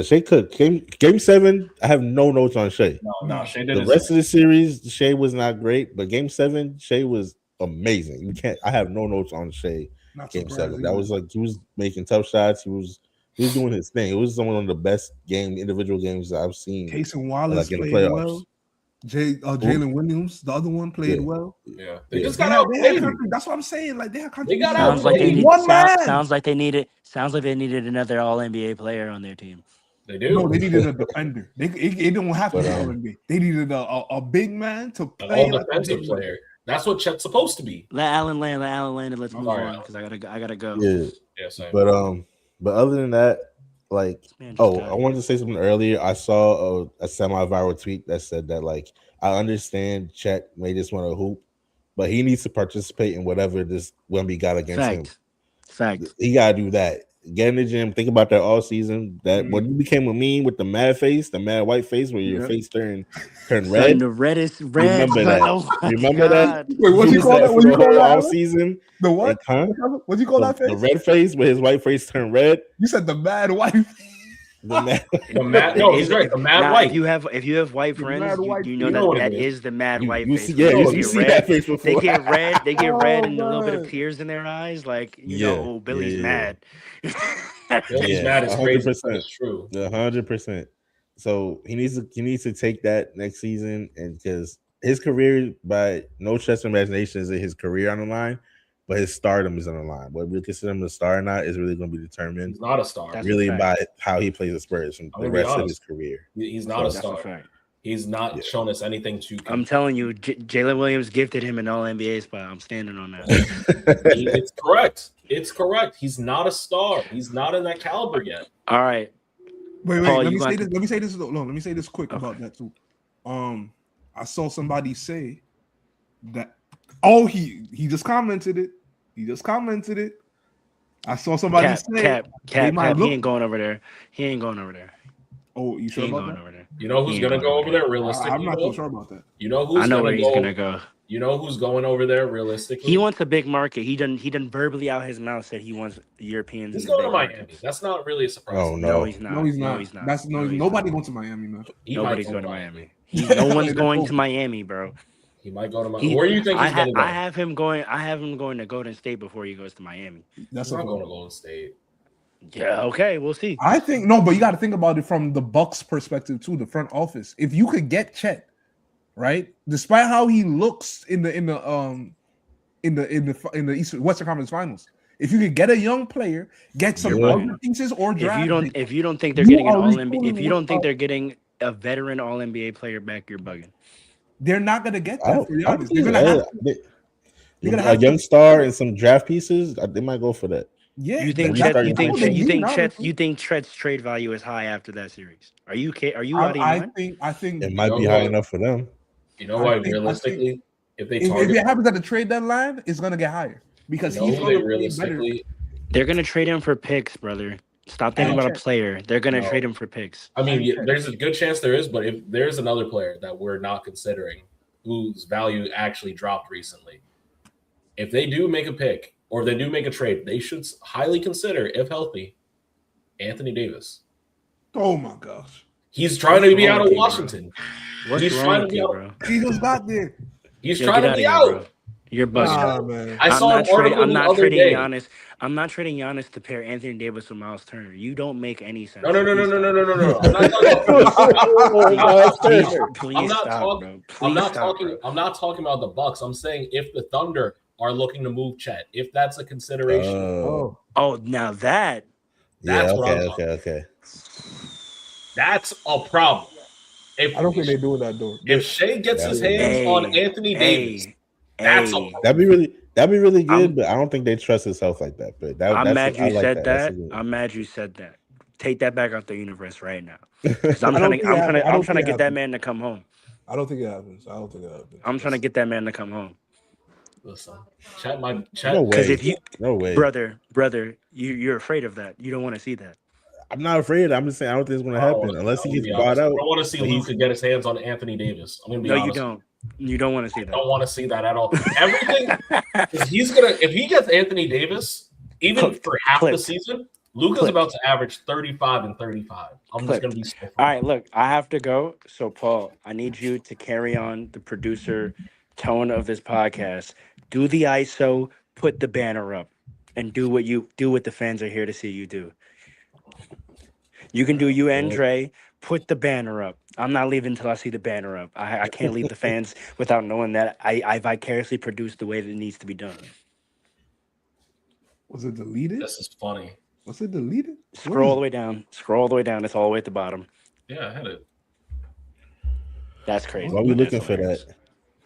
Shea cooked. Game 7, I have no notes on Shea. No, Shea did The rest of the series, Shea was not great, but Game 7, Shea was amazing. I have no notes on Shea. Not Game 7, surprising. that was like he was making tough shots. He was doing his thing. It was one of the best individual games that I've seen. Casey Wallace Like in the played playoffs. well. Jalen Williams, the other one, played Yeah. well. Yeah, They they just They got had outplayed. country. That's what I'm saying. Like they had country. They got Sounds like they outplayed. need. One man. Sounds like they needed another All NBA player on their team. They do. No, they needed a defender. It didn't have to But, be All-NBA. They needed a big man to An play all like a defensive big man. player. That's what Chet's supposed to be. Let Alan land, and let's move All on right. because I gotta go. Yeah, Yeah, same. but other than that, like, Man, just I tired. wanted to say something earlier. I saw a semi-viral tweet that said that, like, I understand Chet may just want to hoop, but he needs to participate in whatever this Wemby got against him. Fact. He gotta do that. Get in the gym. Think about that all season. That when you became a meme with the mad white face, where your Yeah. face turned Son, red. the reddest red. Remember that. Oh my Remember that? God. Wait, what He you was call that that? What for you the call whole that? all Alan? season. The what? Huh? What you call that The face? red face where his white face turned red. You said the mad white. The mad. The mad, no, he's right. The mad Now, white. if you have white The friends, mad white you face. know You know what that it is. is the mad white you face. see, yeah, They you get see red. that face before. They get red. They get red Oh, and a little bit of man. tears in their eyes. Like Yeah, oh, Billy's yeah. mad. Billy's Yeah, mad is crazy. 100%. But it's true. 100%. So he needs to take that next season, and because his career, by no stretch of imagination, is his career on the line, but his stardom is on the line. Whether we consider him a star or not is really going to be determined He's not a star. That's really a fact. by how he plays the Spurs from I'm the gonna be rest of honest. his career. He's not a That's a star. fact. He's not Yeah. shown us anything to. I'm telling you, Jalen Williams gifted him an All NBA spot. I'm standing on that. It's correct. It's correct. He's not a star. He's not in that caliber yet. All right. Wait. Paul, Let you me got say to- this. Let me say this. No, let me say this quick Okay. about that too. I saw somebody say that. Oh, he just commented it. He just commented it. I saw somebody say. Cap. might He look- ain't going over there. He ain't going over there. Oh, you He sure ain't about going that? over there. You know who's He ain't gonna going go over there I'm realistically? not though? so sure about that. You know who's I know gonna where he's go. gonna go. You know who's going over there realistically? He wants a big market. He done verbally out his mouth said he wants Europeans. He's in the going to big Miami. markets. That's not really a surprise. Oh, No, he's not. No, he's not. He's not. That's No, he's nobody not. going to Miami, man. He might Nobody's go going to Miami. No one's going to Miami, bro. He might go to Miami. Where do you think he's going to go? I have him going to Golden State before he goes to Miami. That's He's not a- going to Golden State. Yeah. Okay. We'll see. I think no, but you got to think about it from the Bucks' perspective too. The front office. If you could get Chet, right, despite how he looks in the Western Conference Finals, if you could get a young player, get some You're other pieces or draft, If you don't think they're You getting an are All NBA, recruiting if you don't think without- they're getting a veteran All NBA player back, you're bugging. they're not going to get I that. don't, To be I honest, don't they're think going to have. They're gonna a have young to- star and some draft pieces. They might go for that. Yeah, You think we Chet, start you think getting Chet, you think now, Chet, you think Chet's trade value is high after that series? Are you out of your I mind? think It might know be high what? enough for them. You know I why? think- Realistically, if they if target, it happens at the trade deadline, it's going to get higher because you know he's who going they to play better. realistically. They're gonna trade him for picks, brother. Stop thinking about a player. They're gonna No. trade him for picks. I mean, yeah, there's a good chance there is, but if there's another player that we're not considering whose value actually dropped recently, if they do make a pick or if they do make a trade, they should highly consider, if healthy, Anthony Davis. Oh my gosh, He's trying to be wrong out with of you, bro? Washington. What's He's wrong trying to with be you, out. bro? he just got there. He's Yo, trying get to be outta out. here, bro. You're bugging. Nah, man. I saw an article I'm the not other trading day. Giannis. I'm not trading Giannis to pair Anthony Davis with Miles Turner. You don't make any sense. No. Please I'm not talking stop. Please I'm not stop, talking- bro. Please I'm not stop, talking. bro. I'm not talking about the Bucks. I'm saying if the Thunder are looking to move Chet, if that's a consideration, Oh, Oh, now that yeah. That's what I'm Okay. that's a problem. If I don't think they're doing that though. if Shea gets his Hey, hands on Anthony Davis, that's a hey. That'd be really good, I'm- but I don't think they trust his health like that. But I'm that's mad you I like said That's that. a good- I'm mad you said that. Take that back out the universe right now. 'Cause I'm I don't trying think to, it I'm trying happens. to, I I'm don't trying to think it get that happens. man to come home. I don't think it happens. I don't think it happens. I'm trying to get that man to come home. listen. Chet, No Because way. if you, No way. brother, you're afraid of that. You don't want to see that. I'm not afraid. I'm just saying I don't think it's going to happen unless he gets bought I out. don't want to see But he's- Luka get his hands on Anthony Davis. I'm gonna be No, honest. you don't. You don't want to see I that. don't want to see that at all. Everything if he gets Anthony Davis, even Click, for half the click, season, Luka's click. about to average 35 and 35. I'm Click. just gonna be so All right, look, I have to go. So, Paul, I need you to carry on the producer tone of this podcast. Do the ISO, put the banner up, and do what the fans are here to see you do. You can do you and Dre. Put the banner up. I'm not leaving until I see the banner up. I can't leave the fans without knowing that I vicariously produced the way that it needs to be done. Was it deleted? This is funny. Was it deleted? Scroll all the way down. Scroll all the way down. It's all the way at the bottom. Yeah, I had it. That's crazy. While we That's looking for hilarious. that,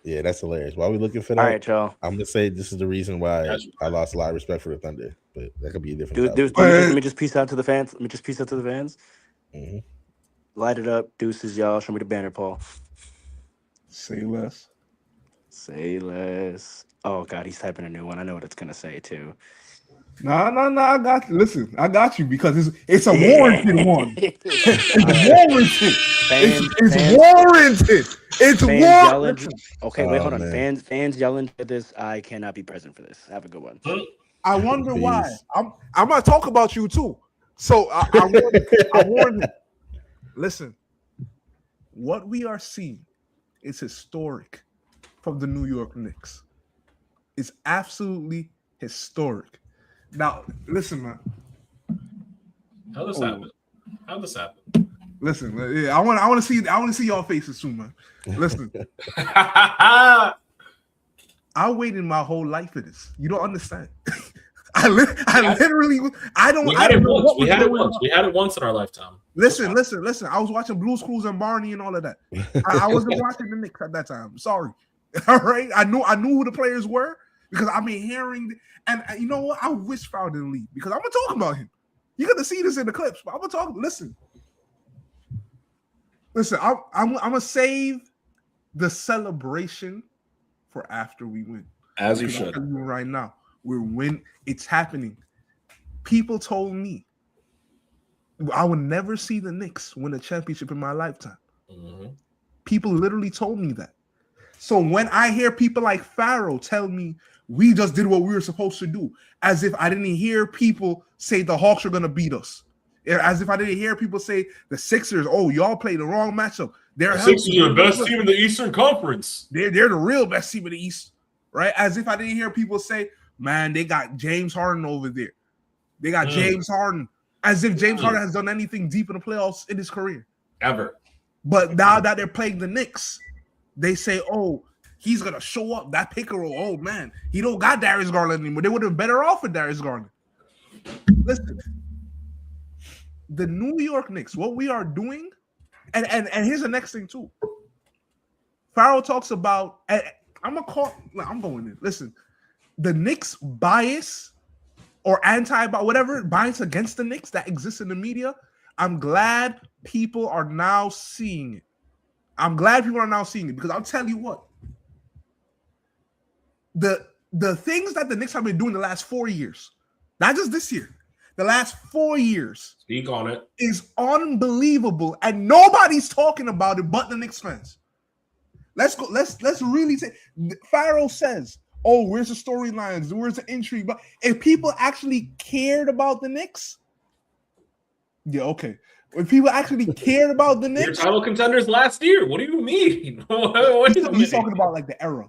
yeah, that's hilarious. While we looking for All that, right, y'all. I'm gonna say this is the reason why I lost a lot of respect for the Thunder. But that could be a different. topic. Let me just peace out to the fans. Mhm. Light it up. Deuces, y'all. Show me the banner, Paul. Say less. Say less. Oh, God, he's typing a new one. I know what it's going to say, too. Nah. I got you. Listen, I got you because it's a warranted one. It's warranted. It's warranted. It's Fans yelling. warranted. Okay, wait, Oh, hold on. man. Fans yelling for this. I cannot be present for this. Have a good one. I wonder why. Peace. I'm gonna talk about you too. So I warn you. Listen, what we are seeing is historic from the New York Knicks. It's absolutely historic. Now, listen, man. How this Oh. happen? How this happen? Listen, I want to see y'all faces soon, man. Listen, I waited my whole life for this. You don't understand. I literally, I don't. We had it once. what We was had it going once. on. We had it once in our lifetime. Listen. I was watching Blues Clues and Barney and all of that. I wasn't watching the Knicks at that time. Sorry. All right. I knew who the players were because I've been hearing. And you know what? I wish Farrell didn't leave because I'm gonna talk about him. You're gonna see this in the clips, but I'm gonna talk. Listen. I'm gonna save the celebration for after we win. As you Because I'm should. telling you right now, we're win. It's happening. People told me I would never see the Knicks win a championship in my lifetime. Mm-hmm. People literally told me that. So when I hear people like Farrell tell me we just did what we were supposed to do, as if I didn't hear people say the Hawks are gonna beat us. As if I didn't hear people say the Sixers, oh, y'all played the wrong matchup. They're Sixers are the best team in the Eastern Conference. They're the real best team in the East, right? As if I didn't hear people say, man, they got James Harden over there. They got James Harden. As if James Harden has done anything deep in the playoffs in his career. Ever. But now that they're playing the Knicks, they say, oh, he's going to show up. That pick and roll, oh, man, he don't got Darius Garland anymore. They would have been better off with Darius Garland. Listen. The New York Knicks, what we are doing, and here's the next thing too. Farrell talks about, I'm going in. Listen, the Knicks bias or whatever bias against the Knicks that exists in the media, I'm glad people are now seeing it. Because I'll tell you what, the things that the Knicks have been doing the last 4 years, not just this year, the last 4 years, speak on it, is unbelievable, and nobody's talking about it but the Knicks fans. Let's go. Let's really say. Farrell says, "Oh, where's the storylines? Where's the intrigue?" But if people actually cared about the Knicks, yeah, okay. If people actually cared about the Knicks, your title contenders last year. What do you mean? He's talking about like the era.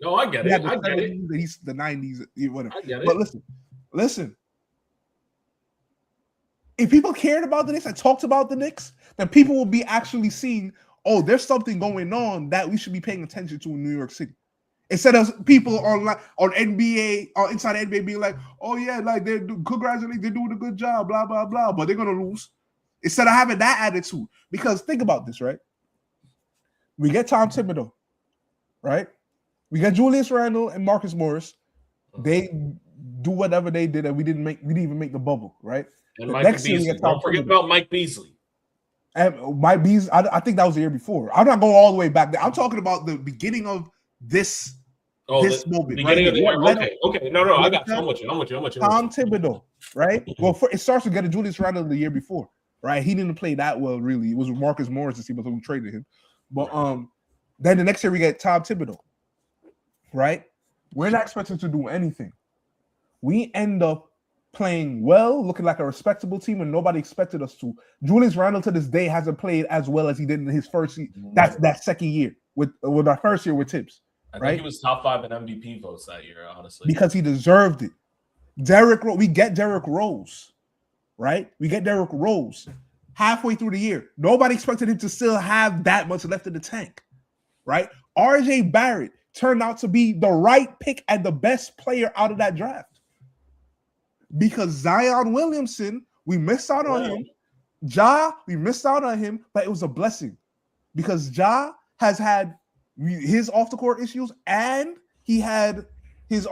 No, I get it. Yeah, I get it. He's the 90s, whatever. I get it. But listen. If people cared about the Knicks and talked about the Knicks, then people will be actually seeing, oh, there's something going on that we should be paying attention to in New York City. Instead of people on NBA, or inside NBA being like, oh yeah, like they're doing a good job, blah, blah, blah, but they're gonna lose. Instead of having that attitude. Because think about this, right? We get Tom Thibodeau, right? We got Julius Randle and Marcus Morris. They do whatever they did, and we didn't even make the bubble, right? And Mike Beasley. Don't forget about Mike Beasley. And Mike Beasley, I think that was the year before. I'm not going all the way back there. I'm talking about the beginning of this moment. Beginning of the year. Okay. No. I got you. I'm with you. Tom Thibodeau, right? Well, it starts to get a Julius Randle the year before, right? He didn't play that well, really. It was Marcus Morris to see who traded him. But then the next year we get Tom Thibodeau, right? We're not expected to do anything. We end up playing well, looking like a respectable team, and nobody expected us to. Julius Randle to this day hasn't played as well as he did in his first that second year with our first year with Tibbs. I think he was top 5 in MVP votes that year, honestly. Because he deserved it. We get Derrick Rose, right? We get Derrick Rose halfway through the year. Nobody expected him to still have that much left in the tank, right? RJ Barrett turned out to be the right pick and the best player out of that draft. Because Zion Williamson, we missed out on him. We missed out on him, but it was a blessing because Ja has had his off the court issues and he had his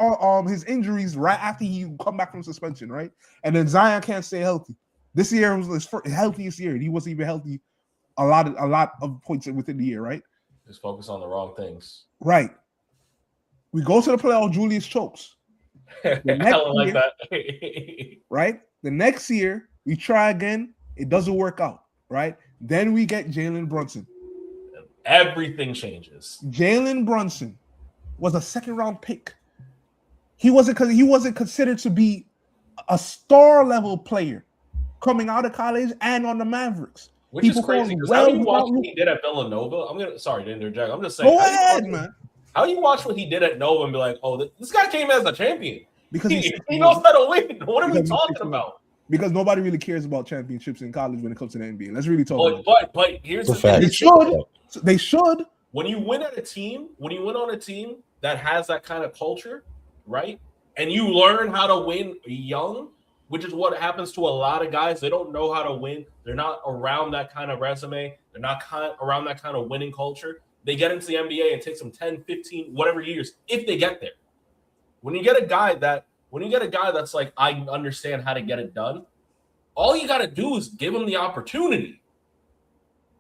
injuries right after he come back from suspension, right? And then Zion can't stay healthy. This year was his healthiest year. He wasn't even healthy a lot of points within the year, right? Just focus on the wrong things. Right. We go to the playoff, Julius chokes. I don't like that. Right? The next year, we try again. It doesn't work out, right? Then we get Jalen Brunson. Everything changes. Jalen Brunson was a second-round pick. He wasn't considered to be a star-level player coming out of college and on the Mavericks. Which is crazy because how you watch what he did at Villanova? Sorry to interject. I'm just saying. Go ahead, man. How you watch what he did at Nova and be like, oh, this guy came as a champion. Because he knows how to win. What are we talking about? Because nobody really cares about championships in college when it comes to the NBA. Let's really talk about it. But here's the It's a fact. thing. They should. When you win on a team that has that kind of culture, right? And you learn how to win young, which is what happens to a lot of guys. They don't know how to win. They're not around that kind of resume. They're not around that kind of winning culture. They get into the NBA and it takes them 10, 15, whatever years, if they get there. When you get a guy that's like, I understand how to get it done, all you got to do is give him the opportunity.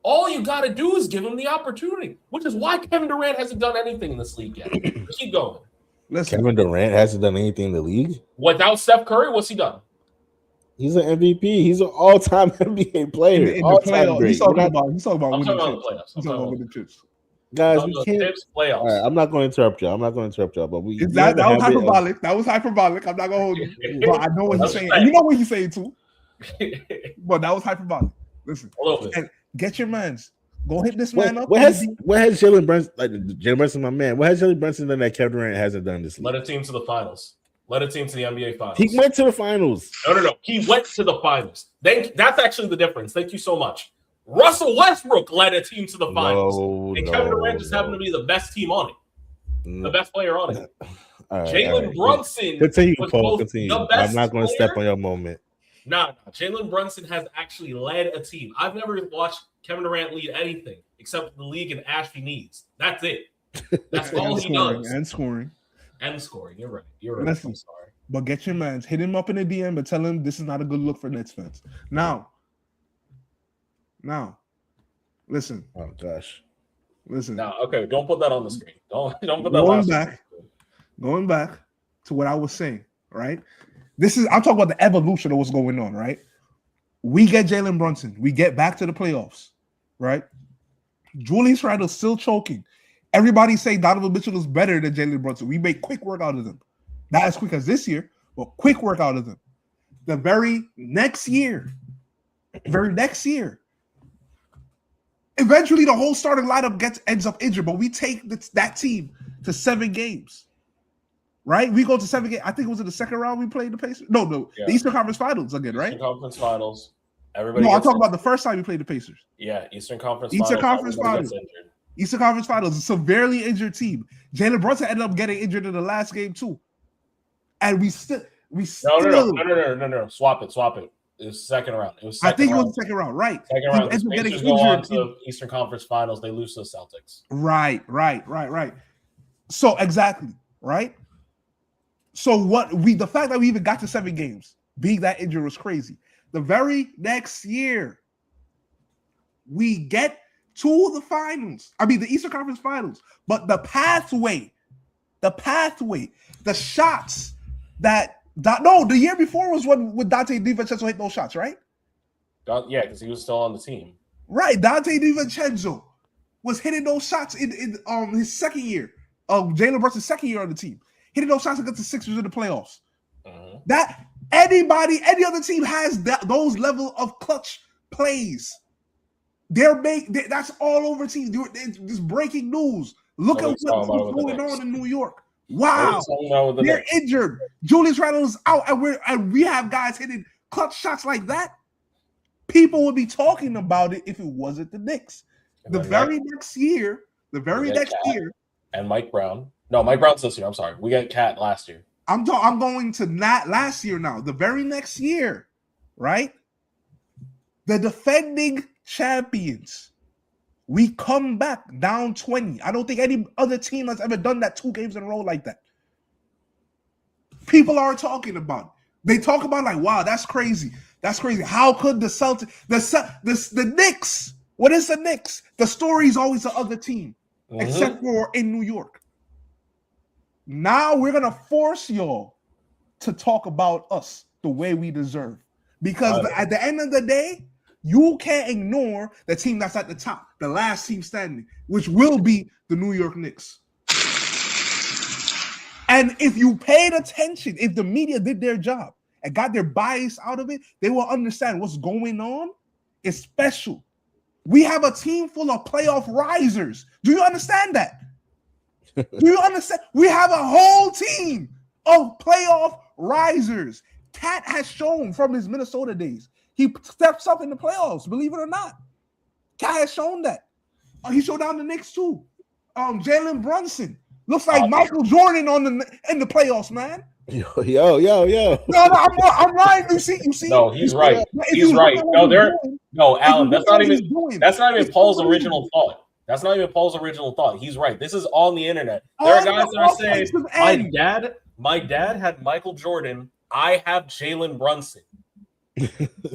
Which is why Kevin Durant hasn't done anything in this league yet. Keep going. Listen, Kevin Durant hasn't done anything in the league. Without Steph Curry, what's he done? He's an MVP. He's an all-time NBA player. in the All-time playoffs, great. he's talking We're about I'm winning talking about the chips. playoffs. He's talking about winning chips. Guys, I'm we talking can't. about tips, playoffs. All right, I'm not going to interrupt y'all. But we That was have a habit of- hyperbolic. That was hyperbolic. I'm not gonna hold you, but I know what he's That's saying. fact. And you know what he's saying too. But that was hyperbolic. Listen, A little bit. and get your mans. Go hit this man up. What has Jalen Brunson, like Jalen Brunson, my man? What has Jalen Brunson done that Kevin Durant hasn't done this league? Let a team to the finals. Let a team to the NBA finals. He went to the finals. No. He went to the finals. That's actually the difference. Thank you so much. Russell Westbrook led a team to the finals. And Kevin Durant just happened to be the best team on it. The best player on it. Jalen Brunson. Continue, was Paul. both Continue. the best I'm not going to player- step on your moment. Nah. Jalen Brunson has actually led a team. I've never watched Kevin Durant lead anything except the league and Ashley needs. That's it. That's all he does. And scoring. And scoring. You're right. Listen. I'm sorry. But get your mans. Hit him up in the DM and tell him this is not a good look for Nets fans. Now, listen. Oh gosh. Listen. No, okay. Don't put that on the screen. Don't put that Going last back. screen. Going back to what I was saying, right? I'm talking about the evolution of what's going on, right? We get Jalen Brunson. We get back to the playoffs, right? Julius Randle's still choking. Everybody say Donovan Mitchell is better than Jalen Brunson. We make quick work out of them. Not as quick as this year, but quick work out of them. The very next year, eventually the whole starting lineup ends up injured, but we take that team to 7 games. Right? We go to 7 games. I think it was in the second round we played the Pacers. No. Yeah. The Eastern Conference Finals again, right? Eastern Conference Finals. Everybody. No, I'm gets talking injured. about the first time we played the Pacers. Yeah, Eastern Conference. Eastern Finals, Conference everybody gets Finals. injured. Eastern Conference Finals, a severely injured team. Jalen Brunson ended up getting injured in the last game too. And we still No. Swap it. It was second round. It was. I Second think it round. was the second round, right? Second He round. The ended up getting Pacers go on injured. to Eastern Conference Finals. They lose to the Celtics. Right. So exactly, right? So the fact that we even got to 7 games, being that injured was crazy. The very next year, we get to the finals. I mean, the Eastern Conference Finals. But the pathway, the shots the year before was when Dante DiVincenzo hit those shots, right? Yeah, because he was still on the team. Right. Dante DiVincenzo was hitting those shots in his second year, Jalen Brunson's second year on the team, hitting those shots against the Sixers in the playoffs. Uh-huh. That any other team has those level of clutch plays. That's all over teams. This breaking news. Look at what's going on in New York. Wow, they're injured. Julius Randle is out, and we have guys hitting clutch shots like that. People would be talking about it if it wasn't the Knicks. The very next year, and Mike Brown. No, Mike Brown's this year. I'm sorry, we got Cat last year. I'm going to not last year now. The very next year, right? The defending champions. We come back down 20. I don't think any other team has ever done that 2 games in a row like that. People are talking about it. They talk about like, wow, that's crazy. That's crazy. How could the Celtics, the Knicks? What is the Knicks? The story is always the other team, except for in New York. Now we're gonna force y'all to talk about us the way we deserve, because at the end of the day, you can't ignore the team that's at the top, the last team standing, which will be the New York Knicks. And if you paid attention, if the media did their job and got their bias out of it, they will understand what's going on is special. We have a team full of playoff risers. Do you understand that? Do you understand? We have a whole team of playoff risers. Cat has shown from his Minnesota days. He steps up in the playoffs, believe it or not. Cat has shown that. He showed down the Knicks too. Jalen Brunson looks like Michael Jordan in the playoffs, man. Yo. No, I'm right. You see. No, he's right. He's right. No, Alan, that's not even Paul's original thought. That's not even Paul's original thought. He's right. This is on the internet. There are guys that are saying, my dad had Michael Jordan. I have Jalen Brunson.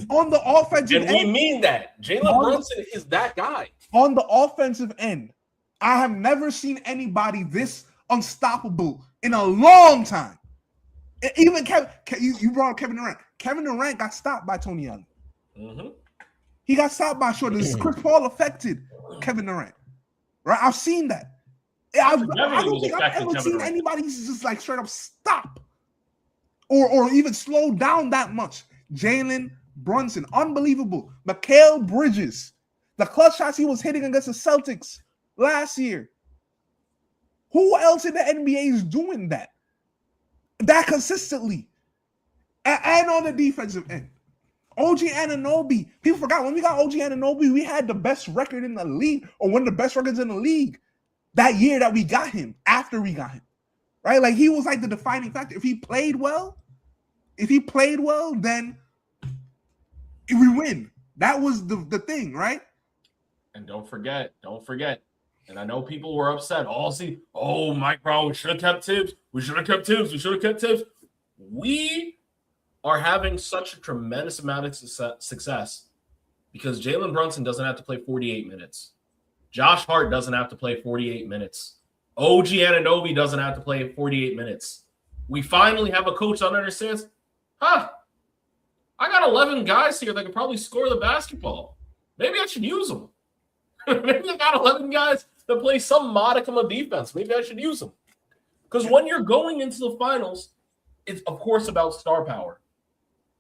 On the offensive end. And we mean that. Jalen Brunson is that guy. On the offensive end, I have never seen anybody this unstoppable in a long time. Even you brought up Kevin Durant. Kevin Durant got stopped by Tony Allen. Mm-hmm. He got stopped by Short. This Chris Paul affected Kevin Durant. Right? I've seen that. I don't think I've ever seen anybody just like straight up stop or even slow down that much. Jalen Brunson, unbelievable. Mikal Bridges, the clutch shots he was hitting against the Celtics last year. Who else in the NBA is doing that consistently? And on the defensive end. OG Anunoby. People forgot when we got OG Anunoby, we had the best record in the league, or one of the best records in the league that year that we got him, after we got him. Right? Like, he was like the defining factor. If he played well, then we win. That was the thing, right? And don't forget. And I know people were upset. Mike Brown, we should have kept Tibbs. We should have kept Tibbs. We are having such a tremendous amount of success because Jalen Brunson doesn't have to play 48 minutes. Josh Hart doesn't have to play 48 minutes. OG Anunoby doesn't have to play 48 minutes. We finally have a coach that understands, I got 11 guys here that can probably score the basketball. Maybe I should use them. Maybe I got 11 guys that play some modicum of defense. Maybe I should use them. Because when you're going into the finals, it's, of course, about star power.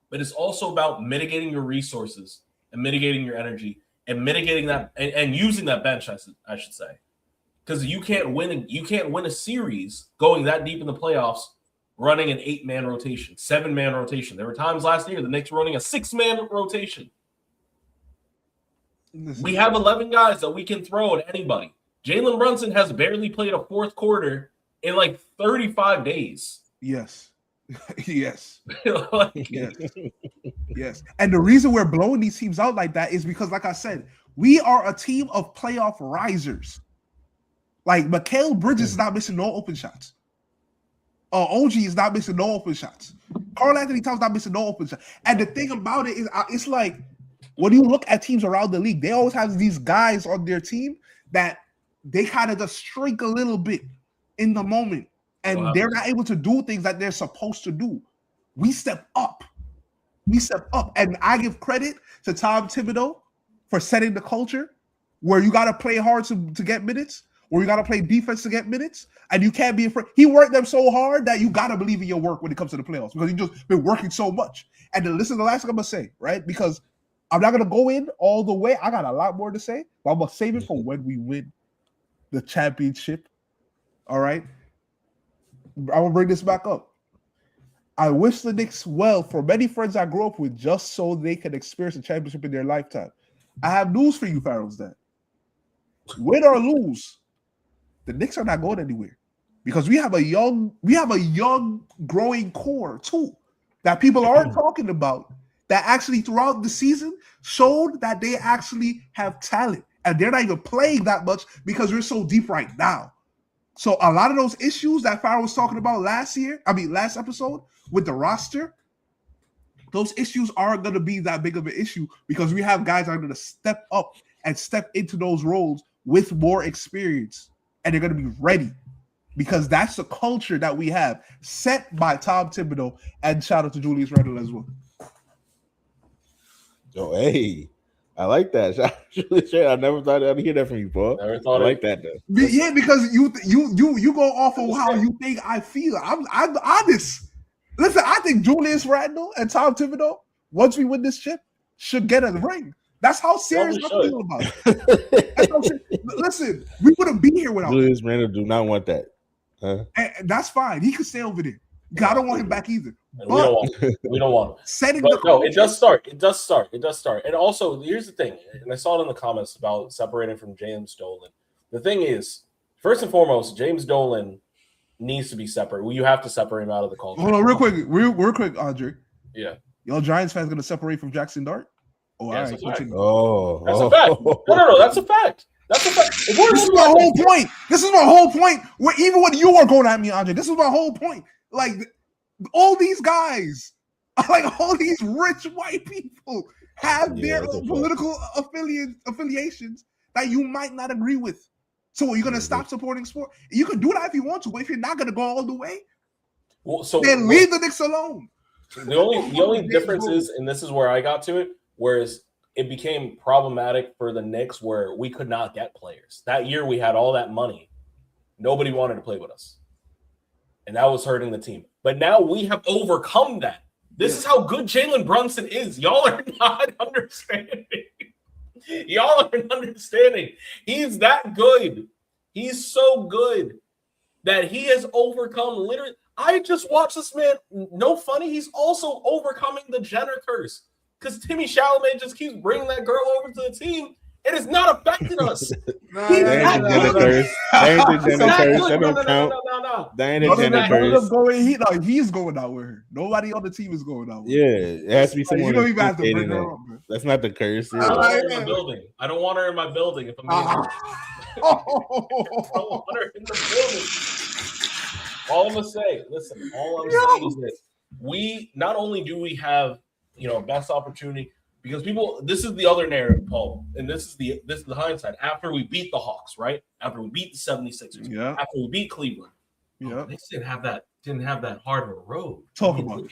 But it's also about mitigating your resources and mitigating your energy and mitigating that and using that bench, I should say. Because you can't win a series going that deep in the playoffs running an 8-man rotation, 7-man rotation. There were times last year the Knicks were running a 6-man rotation. We have 11 guys that we can throw at anybody. Jalen Brunson has barely played a fourth quarter in like 35 days. Yes. Yes. Yes. And the reason we're blowing these teams out like that is because, like I said, we are a team of playoff risers. Like, Mikal Bridges is not missing no open shots. OG is not missing no open shots. Karl Anthony Towns not missing no open shots. And the thing about it is, it's like, when you look at teams around the league, they always have these guys on their team that they kind of just shrink a little bit in the moment. And they're not able to do things that they're supposed to do. We step up. And I give credit to Tom Thibodeau for setting the culture where you got to play hard to get minutes, where you got to play defense to get minutes, and you can't be afraid. He worked them so hard that you got to believe in your work when it comes to the playoffs because he's just been working so much. And then listen to the last thing I'm going to say, right? Because I'm not going to go in all the way. I got a lot more to say, but I'm going to save it for when we win the championship. All right? I'm going to bring this back up. I wish the Knicks well for many friends I grew up with just so they can experience a championship in their lifetime. I have news for you, Pharaoh's Dad. Win or lose, the Knicks are not going anywhere because we have a young growing core too that people aren't talking about that actually throughout the season showed that they actually have talent and they're not even playing that much because we're so deep right now. So a lot of those issues that Pharaoh was talking about last episode with the roster, those issues aren't going to be that big of an issue because we have guys that are going to step up and step into those roles with more experience, and they're going to be ready because that's the culture that we have set by Tom Thibodeau, and shout out to Julius Randle as well. Oh, hey. I like that. I never thought I'd hear that from you, Paul. Never thought I like that though. Yeah, because you go off of how you think I feel. I'm honest. Listen, I think Julius Randle and Tom Thibodeau, once we win this chip, should get a ring. That's how serious I feel about it. Listen, we wouldn't be here without Julius Randle. Do not want that. And that's fine. He could stay over there. I don't want him back either. And we don't want him. Setting But the no, it does start. It does start. And also, here's the thing, and I saw it in the comments about separating from James Dolan. The thing is, first and foremost, James Dolan needs to be separate. You have to separate him out of the culture. Hold on, real quick, Andre. Yeah. Y'all Giants fans gonna separate from Jackson Dart? Oh, Yeah, all right. Continue. That's a fact. No, that's a fact. That's a fact. This is my whole point. This is my whole point. Even when you are going at me, Andre, this is my whole point. Like, all these guys, like all these rich white people, have their political affiliations that you might not agree with. So you're gonna stop supporting sport? You can do that if you want to, but if you're not gonna go all the way, then leave the Knicks alone. The only difference is, and this is where I got to it, whereas it became problematic for the Knicks where we could not get players. That year we had all that money. Nobody wanted to play with us. And that was hurting the team. But now we have overcome that. This is how good Jalen Brunson is. Y'all are not understanding. Y'all aren't understanding. He's that good. He's so good that he has overcome literally. I just watched this man. No funny. He's also overcoming the Jenner curse because Timmy Chalamet just keeps bringing that girl over to the team. It has not affected us. That ain't the Jenner curse. That don't count. That ain't the Jenner curse. He's going out with her. Nobody on the team is going out with her. Yeah, it has to be someone. You don't even have to bring her up, man. That's not the curse. I don't want her in my building. I don't want her in my building. If I'm being I don't want her in the building. All I'm gonna say, listen. All I'm saying is this: we not only do we have best opportunity. Because people, this is the other narrative, Paul, and this is the hindsight. After we beat the Hawks, right? After we beat the 76ers, after we beat Cleveland, they didn't have that hard of a road. Talk about it.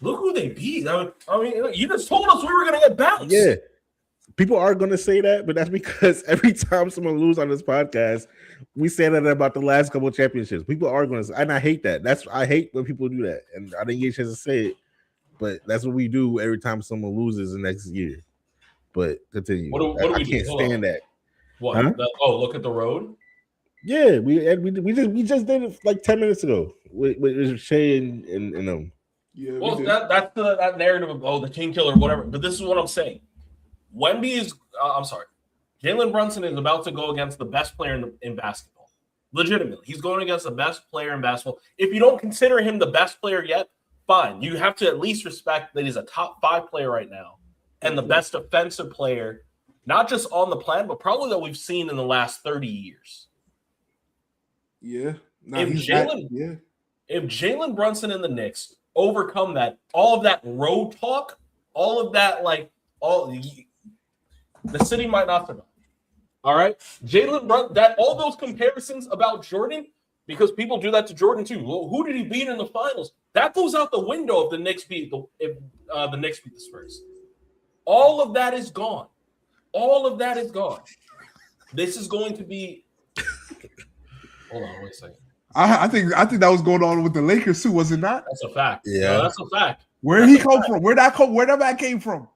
Look who they beat. I mean, you just told us we were gonna get bounced. Yeah, people are gonna say that, but that's because every time someone loses on this podcast, we say that about the last couple of championships. People are gonna say, and I hate that. I hate when people do that, and I didn't get a chance to say it. But that's what we do every time someone loses the next year. But continue. I can't stand that. What? Huh? Look at the road. Yeah, we just did it like 10 minutes ago with Shay and them. Yeah. Well, that's that narrative of the king killer, whatever. But this is what I'm saying. Jalen Brunson is about to go against the best player in basketball. Legitimately, he's going against the best player in basketball. If you don't consider him the best player yet, fine. You have to at least respect that he's a top 5 player right now and the best offensive player, not just on the planet, but probably that we've seen in the last 30 years. Yeah. If Jalen Brunson and the Knicks overcome that, all of that road talk, all of that, the city might not survive. All right? Jalen Brunson, all those comparisons about Jordan, because people do that to Jordan too. Well, who did he beat in the finals? That goes out the window if the Knicks beat the Spurs. All of that is gone. All of that is gone. This is going to be. Hold on, wait a second. I think that was going on with the Lakers too, was it not? That's a fact. Yeah, no, that's a fact. Where did he come from? Where that man came from?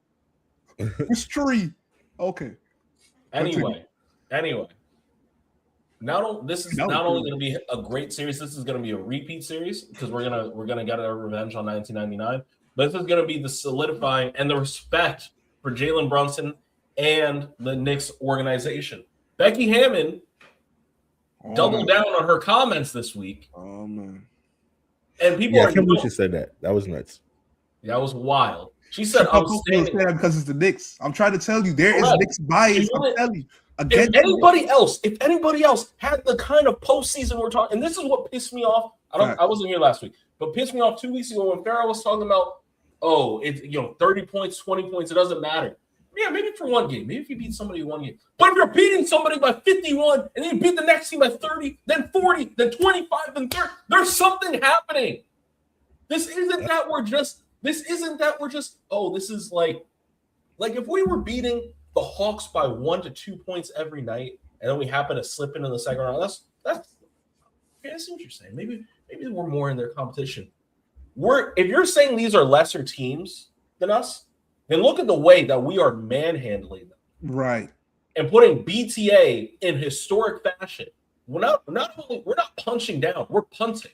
This tree. Okay. Anyway. This is not only going to be a great series. This is going to be a repeat series because we're gonna get our revenge on 1999. But this is going to be the solidifying and the respect for Jalen Brunson and the Knicks organization. Becky Hammon doubled down on her comments this week. Oh man! And people I can't believe she said that. That was nuts. That was wild. She said, "I'm standing because it's the Knicks." I'm trying to tell you, there is Knicks bias. I'm telling you. If anybody else had the kind of postseason we're talking, and this is what pissed me off. I wasn't here last week, but pissed me off 2 weeks ago when Farrah was talking about, 30 points, 20 points, it doesn't matter. Yeah, maybe for one game, maybe if you beat somebody in one game. But if you're beating somebody by 51 and then you beat the next team by 30, then 40, then 25, then 30, there's something happening. This isn't that we're just. This is like if we were beating the Hawks by 1 to 2 points every night, and then we happen to slip into the second round. That's what you're saying. Maybe we're more in their competition. If you're saying these are lesser teams than us, then look at the way that we are manhandling them, right, and putting BTA in historic fashion. We're not punching down. We're punting.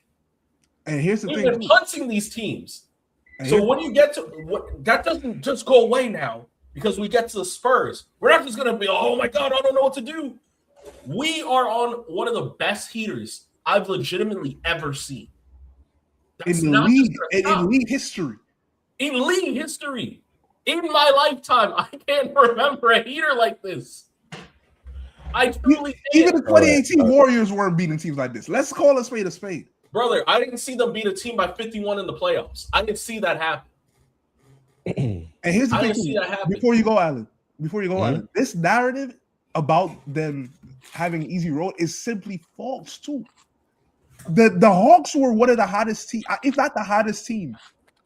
And here's the We've thing. been punching these teams. And So here's- when you get to what that doesn't just go away now because we get to the Spurs. We're not just gonna be, oh my god, I don't know what to do. We are on one of the best heaters I've legitimately ever seen. That's in the not league, just gonna stop. in league history. In league history, in my lifetime, I can't remember a heater like this. I truly Even can't. the 2018 Warriors weren't beating teams like this. Let's call a spade a spade. Brother, I didn't see them beat a team by 51 in the playoffs. I didn't see that happen. And here's the I thing, didn't see that happen. before you go, Alan. This narrative about them having an easy road is simply false too. The Hawks were one of the hottest team, if not the hottest team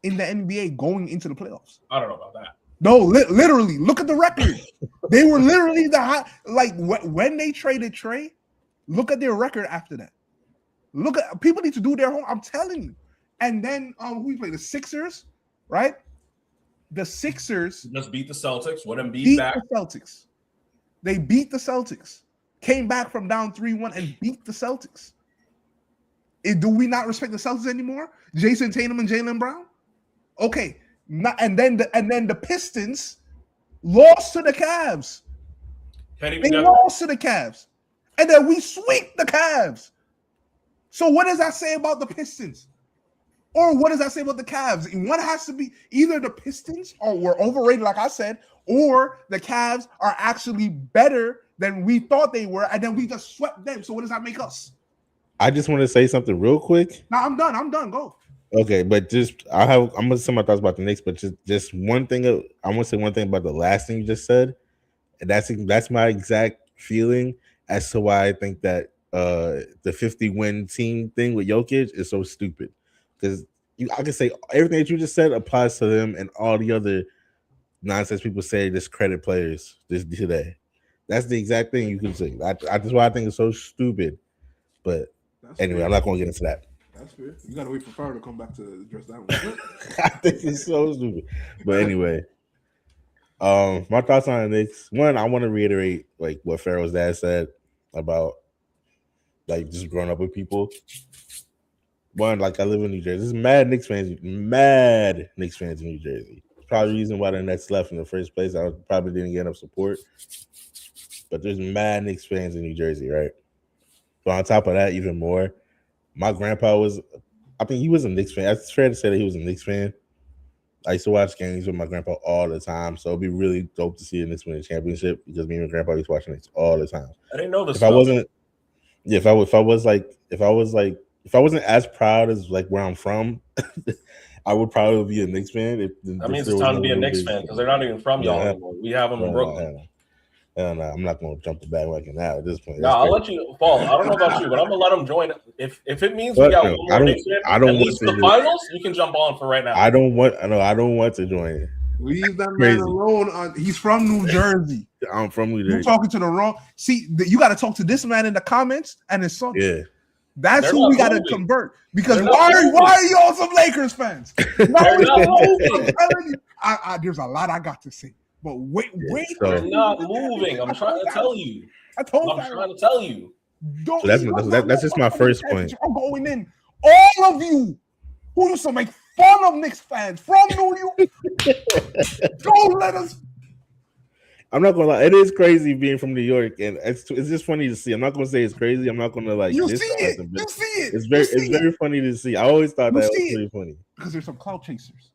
in the NBA going into the playoffs. I don't know about that. No, literally, look at the record. They were literally the hot. Like when they traded Trey, look at their record after that. Look at people need to do their homework. I'm telling you. And then who we play? The Sixers, right? The Sixers Just beat the Celtics. When Embiid beat back. the Celtics. They beat the Celtics. Came back from down 3-1 and beat the Celtics. Do we not respect the Celtics anymore? Jason Tatum and Jaylen Brown? Okay. And then the Pistons lost to the Cavs. Can't They even get lost to the Cavs. And then we sweep the Cavs. So what does that say about the Pistons? Or what does that say about the Cavs? One has to be either the Pistons were overrated, like I said, or the Cavs are actually better than we thought they were, and then we just swept them. So what does that make us? I just want to say something real quick. Now I'm done. Go. Okay, but I'm gonna say my thoughts about the Knicks, but just one thing. I want to say one thing about the last thing you just said, and that's my exact feeling as to why I think that the 50-win team thing with Jokic is so stupid. Because I can say everything that you just said applies to them and all the other nonsense people say discredit players this today. That's the exact thing you can say. That's why I think it's so stupid. But anyway, I'm not going to get into that. That's fair. You gotta wait for Farrah to come back to address that one. I think it's so stupid. But anyway, my thoughts on the Knicks. One, I want to reiterate like what Pharaoh's dad said about like just growing up with people. One, like I live in New Jersey. There's mad Knicks fans in New Jersey. Probably the reason why the Nets left in the first place. I probably didn't get enough support. But there's mad Knicks fans in New Jersey, right? But on top of that, even more, my grandpa he was a Knicks fan. It's fair to say that he was a Knicks fan. I used to watch games with my grandpa all the time. So it'd be really dope to see the Knicks win a championship because me and my grandpa used to watch the Knicks all the time. I didn't know this. If I wasn't as proud as like where I'm from, I would probably be a Knicks fan. That means it's time to be a Knicks fan because they're not even from y'all anymore. We have them in Brooklyn. I'm not going to jump the bandwagon now at this point. No, I'll let you fall. I don't know about you, but I'm gonna let them join. If it means we got one more Knicks fan, at least the finals, you can jump on for right now. I don't want to join it. Leave that man alone. He's from New Jersey. I'm from New Jersey. You're talking to the wrong. See, you got to talk to this man in the comments and his son. Yeah. That's who we got to convert. Because why are you all some Lakers fans? There's a lot I got to say. But wait. They're not moving. I'm trying to tell you. I'm trying to tell you. So that's just my first point. I'm going in. All of you who used to make fun of Knicks fans from New York, don't let us. I'm not gonna lie, it is crazy being from New York, and it's just funny to see. I'm not gonna say it's crazy. I'm not gonna like. You see it. It's very funny to see. I always thought that was pretty funny because there's some clout chasers.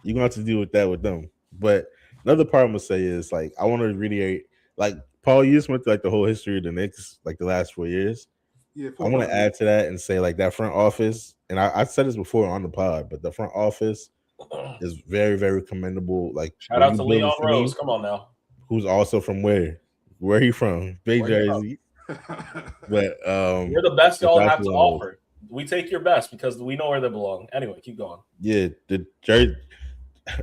You're gonna have to deal with that with them. But another part I'm gonna say is like I want to reiterate, like Paul, you just went through like the whole history of the Knicks, like the last 4 years. Yeah, I want to add to that and say like that front office, and I said this before on the pod, but the front office is very, very commendable. Like shout out to Leon Rose. Come on now. Who's also from where? Where he from? Big Jersey. But you're the best y'all have to offer. We take your best because we know where they belong. Anyway, keep going. Yeah, the Jersey.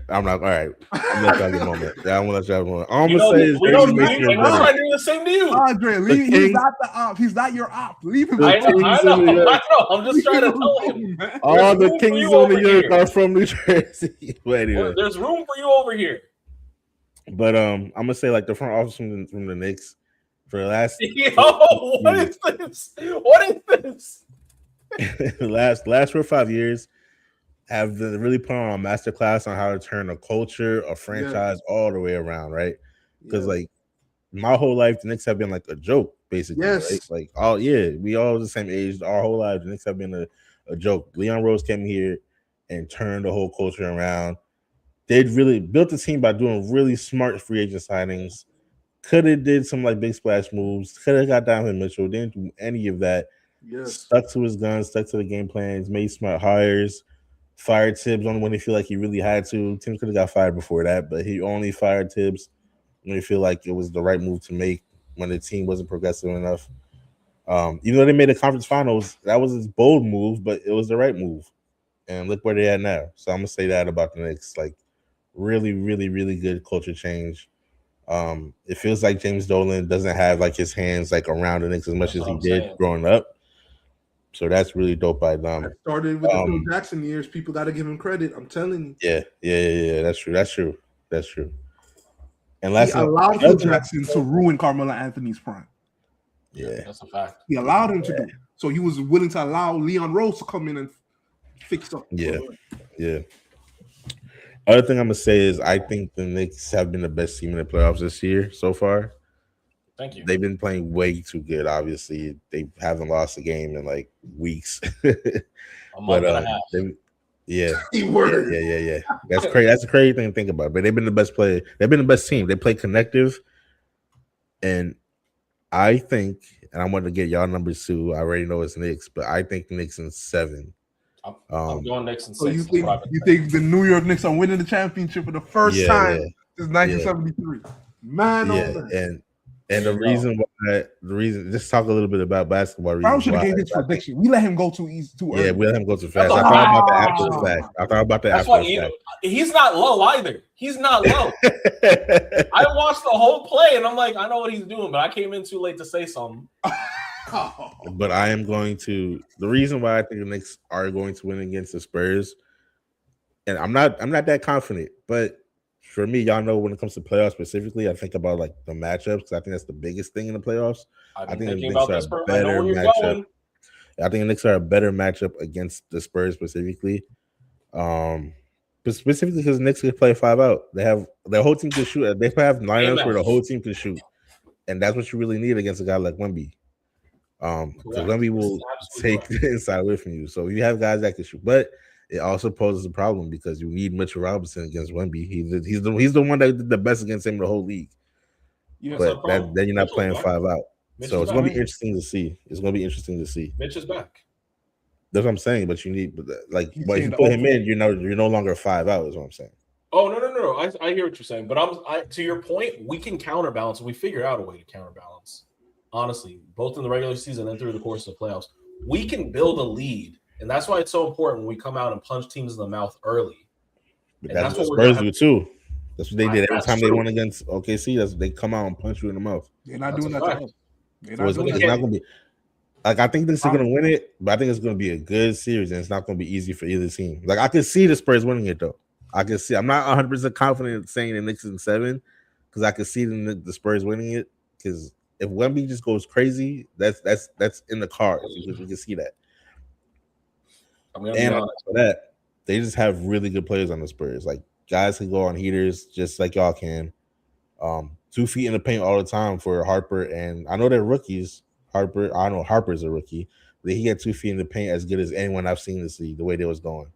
I'm not all right. I'm gonna let y'all get a moment. Yeah, I'm gonna let y'all have a moment. I'm gonna say we don't trying to do the same to you. Andre, he's not the op. He's not your op. Leave him. I know. I'm just trying to tell him. All the Kings of New York are from New Jersey. But anyway, there's room for you over here. But I'm gonna say like the front office from the Knicks For the last what is this? What is this? last 4 or 5 years have been really put on a masterclass on how to turn a culture, a franchise all the way around, right? Because like my whole life, the Knicks have been like a joke, basically. Yes. Right? Like, we all the same age. Our whole lives, the Knicks have been a joke. Leon Rose came here and turned the whole culture around. They'd really built the team by doing really smart free agent signings. Could have did some like big splash moves. Could have got Donovan Mitchell. Didn't do any of that. Yes. Stuck to his guns. Stuck to the game plans. Made smart hires. Fired Tibbs only when he feel like he really had to. Tim could have got fired before that, but he only fired Tibbs when he feel like it was the right move to make when the team wasn't progressive enough. Even though they made the conference finals, that was his bold move, but it was the right move. And look where they at now. So I'm gonna say that about the Knicks. Like, really, really, really good culture change. It feels like James Dolan doesn't have like his hands like around the Knicks as much as he did growing up. So that's really dope by them. I started with the Phil Jackson years. People got to give him credit. I'm telling you. Yeah. That's true. And he allowed Phil Jackson to ruin Carmelo Anthony's prime. Yeah, that's a fact. He allowed him to do it. So he was willing to allow Leon Rose to come in and fix up. Yeah. Other thing I'm gonna say is I think the Knicks have been the best team in the playoffs this year so far. Thank you. They've been playing way too good. Obviously, they haven't lost a game in like weeks. A month and a half. Yeah. That's crazy. That's a crazy thing to think about. But they've been the best player. They've been the best team. They play connective, and I think, and I want to get y'all numbers too. I already know it's Knicks, but I think Knicks in 7. I'm going Knicks in 6. So you think the New York Knicks are winning the championship for the first time since 1973? Man, and the reason, just talk a little bit about basketball. Brown should have gave his prediction. We let him go too easy, too early. Yeah, we let him go too fast. I thought about the after fact. He's not low either. He's not low. I watched the whole play and I'm like, I know what he's doing, but I came in too late to say something. But I am going to. The reason why I think the Knicks are going to win against the Spurs, and I'm not that confident, but for me, y'all know when it comes to playoffs specifically, I think about like the matchups because I think that's the biggest thing in the playoffs. I think the Knicks are a better matchup. I think the Knicks are a better matchup against the Spurs specifically. But specifically because the Knicks could play 5 out. They have their whole team to shoot. They have lineups where the whole team can shoot, and that's what you really need against a guy like Wemby. Because Wemby will take the inside away from you. So you have guys that can shoot, but it also poses a problem because you need Mitchell Robinson against Wemby. He's the one that did the best against him in the whole league. Yeah, but then you're not playing 5 out. So it's going to be interesting to see. Mitch is back. That's what I'm saying. But you need, like, but if you put him in, you're no longer 5 out. Is what I'm saying. Oh no! I hear what you're saying, but to your point, we can counterbalance. We figure out a way to counterbalance. Honestly, both in the regular season and through the course of the playoffs, we can build a lead, and that's why it's so important when we come out and punch teams in the mouth early. But that's what Spurs do too. That's what they did every time they won against OKC. They come out and punch you in the mouth. They're not doing that to us. It's not going to be like I think they're going to win it, but I think it's going to be a good series, and it's not going to be easy for either team. Like I can see the Spurs winning it though. I can see. I'm not 100% confident in saying the Knicks in 7 because I can see the Spurs winning it. Because if Wemby just goes crazy, that's in the cards. We can see that. And for that, they just have really good players on the Spurs. Like guys can go on heaters just like y'all can. 2 feet in the paint all the time for Harper, and I know they're rookies. I know Harper's a rookie, but he had 2 feet in the paint as good as anyone I've seen this league. The way they was going.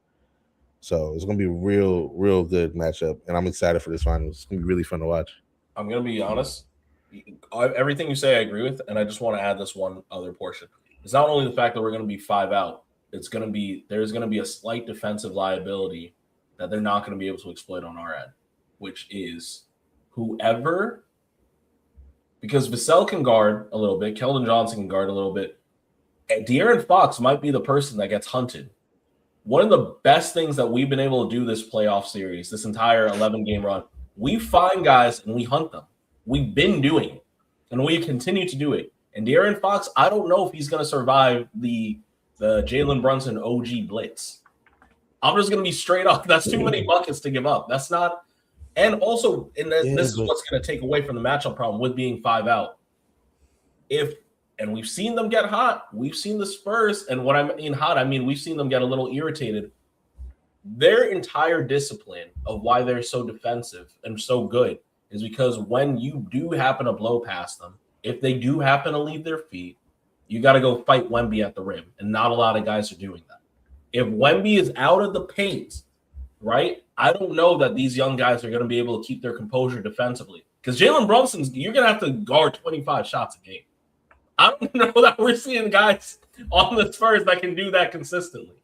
So it's going to be a real good matchup, and I'm excited for this finals. It's going to be really fun to watch. I'm going to be honest. Everything you say, I agree with, and I just want to add this one other portion. It's not only the fact that we're going to be 5 out. There's going to be a slight defensive liability that they're not going to be able to exploit on our end, which is whoever, because Vassell can guard a little bit, Keldon Johnson can guard a little bit, and De'Aaron Fox might be the person that gets hunted. One of the best things that we've been able to do this playoff series, this entire 11-game run, we find guys and we hunt them. We've been doing it, and we continue to do it. And De'Aaron Fox, I don't know if he's going to survive the Jalen Brunson OG blitz. I'm just going to be straight up. That's too many buckets to give up. That's not – and also, this is what's going to take away from the matchup problem with being 5 out. And we've seen them get hot. We've seen the Spurs, and what I mean hot, I mean we've seen them get a little irritated. Their entire discipline of why they're so defensive and so good is because when you do happen to blow past them, if they do happen to leave their feet, you got to go fight Wemby at the rim, and not a lot of guys are doing that. If Wemby is out of the paint, right, I don't know that these young guys are going to be able to keep their composure defensively because Jalen Brunson's, you're going to have to guard 25 shots a game. I don't know that we're seeing guys on the Spurs that can do that consistently.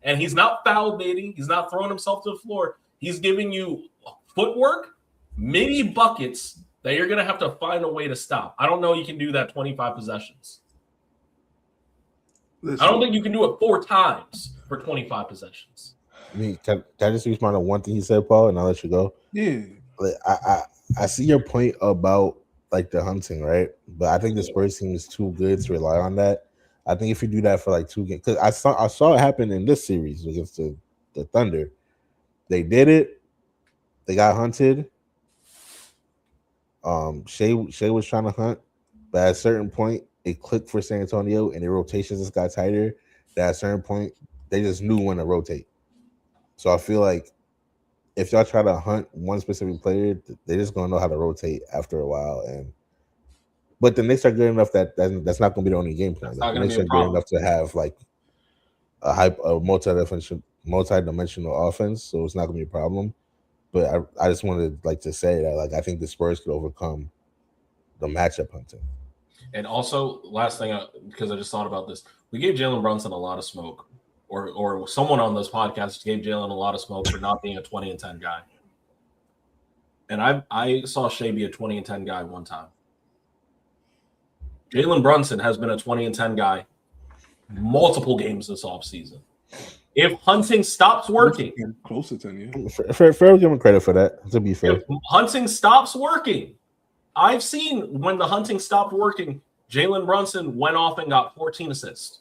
And he's not foul baiting. He's not throwing himself to the floor. He's giving you footwork, mini buckets that you're going to have to find a way to stop. I don't know you can do that 25 possessions. I don't think you can do it 4 times for 25 possessions. I mean, can I just respond to one thing he said, Paul, and I'll let you go? Yeah. Like, I see your point about like the hunting, right? But I think the Spurs team is too good to rely on that. I think if you do that for like 2 games, because I saw it happen in this series against the Thunder. They did it. They got hunted. Shea was trying to hunt, but at a certain point, it clicked for San Antonio, and their rotations just got tighter. That at a certain point, they just knew when to rotate. So I feel like if y'all try to hunt one specific player, they're just gonna know how to rotate after a while. But the Knicks are good enough that's not gonna be the only game plan. The Knicks are good enough to have like a multi-dimensional offense, so it's not gonna be a problem. But I just wanted like to say that like I think the Spurs could overcome the matchup hunting. And also, last thing, because I just thought about this, we gave Jalen Brunson a lot of smoke, or someone on this podcast gave Jalen a lot of smoke for not being a 20-10 guy. And I saw Shea be a 20-10 guy one time. Jalen Brunson has been a 20-10 guy multiple games this offseason. If hunting stops working, Close to 10, yeah. Fair, give him credit for that. To be fair, if hunting stops working, I've seen when the hunting stopped working, Jalen Brunson went off and got 14 assists.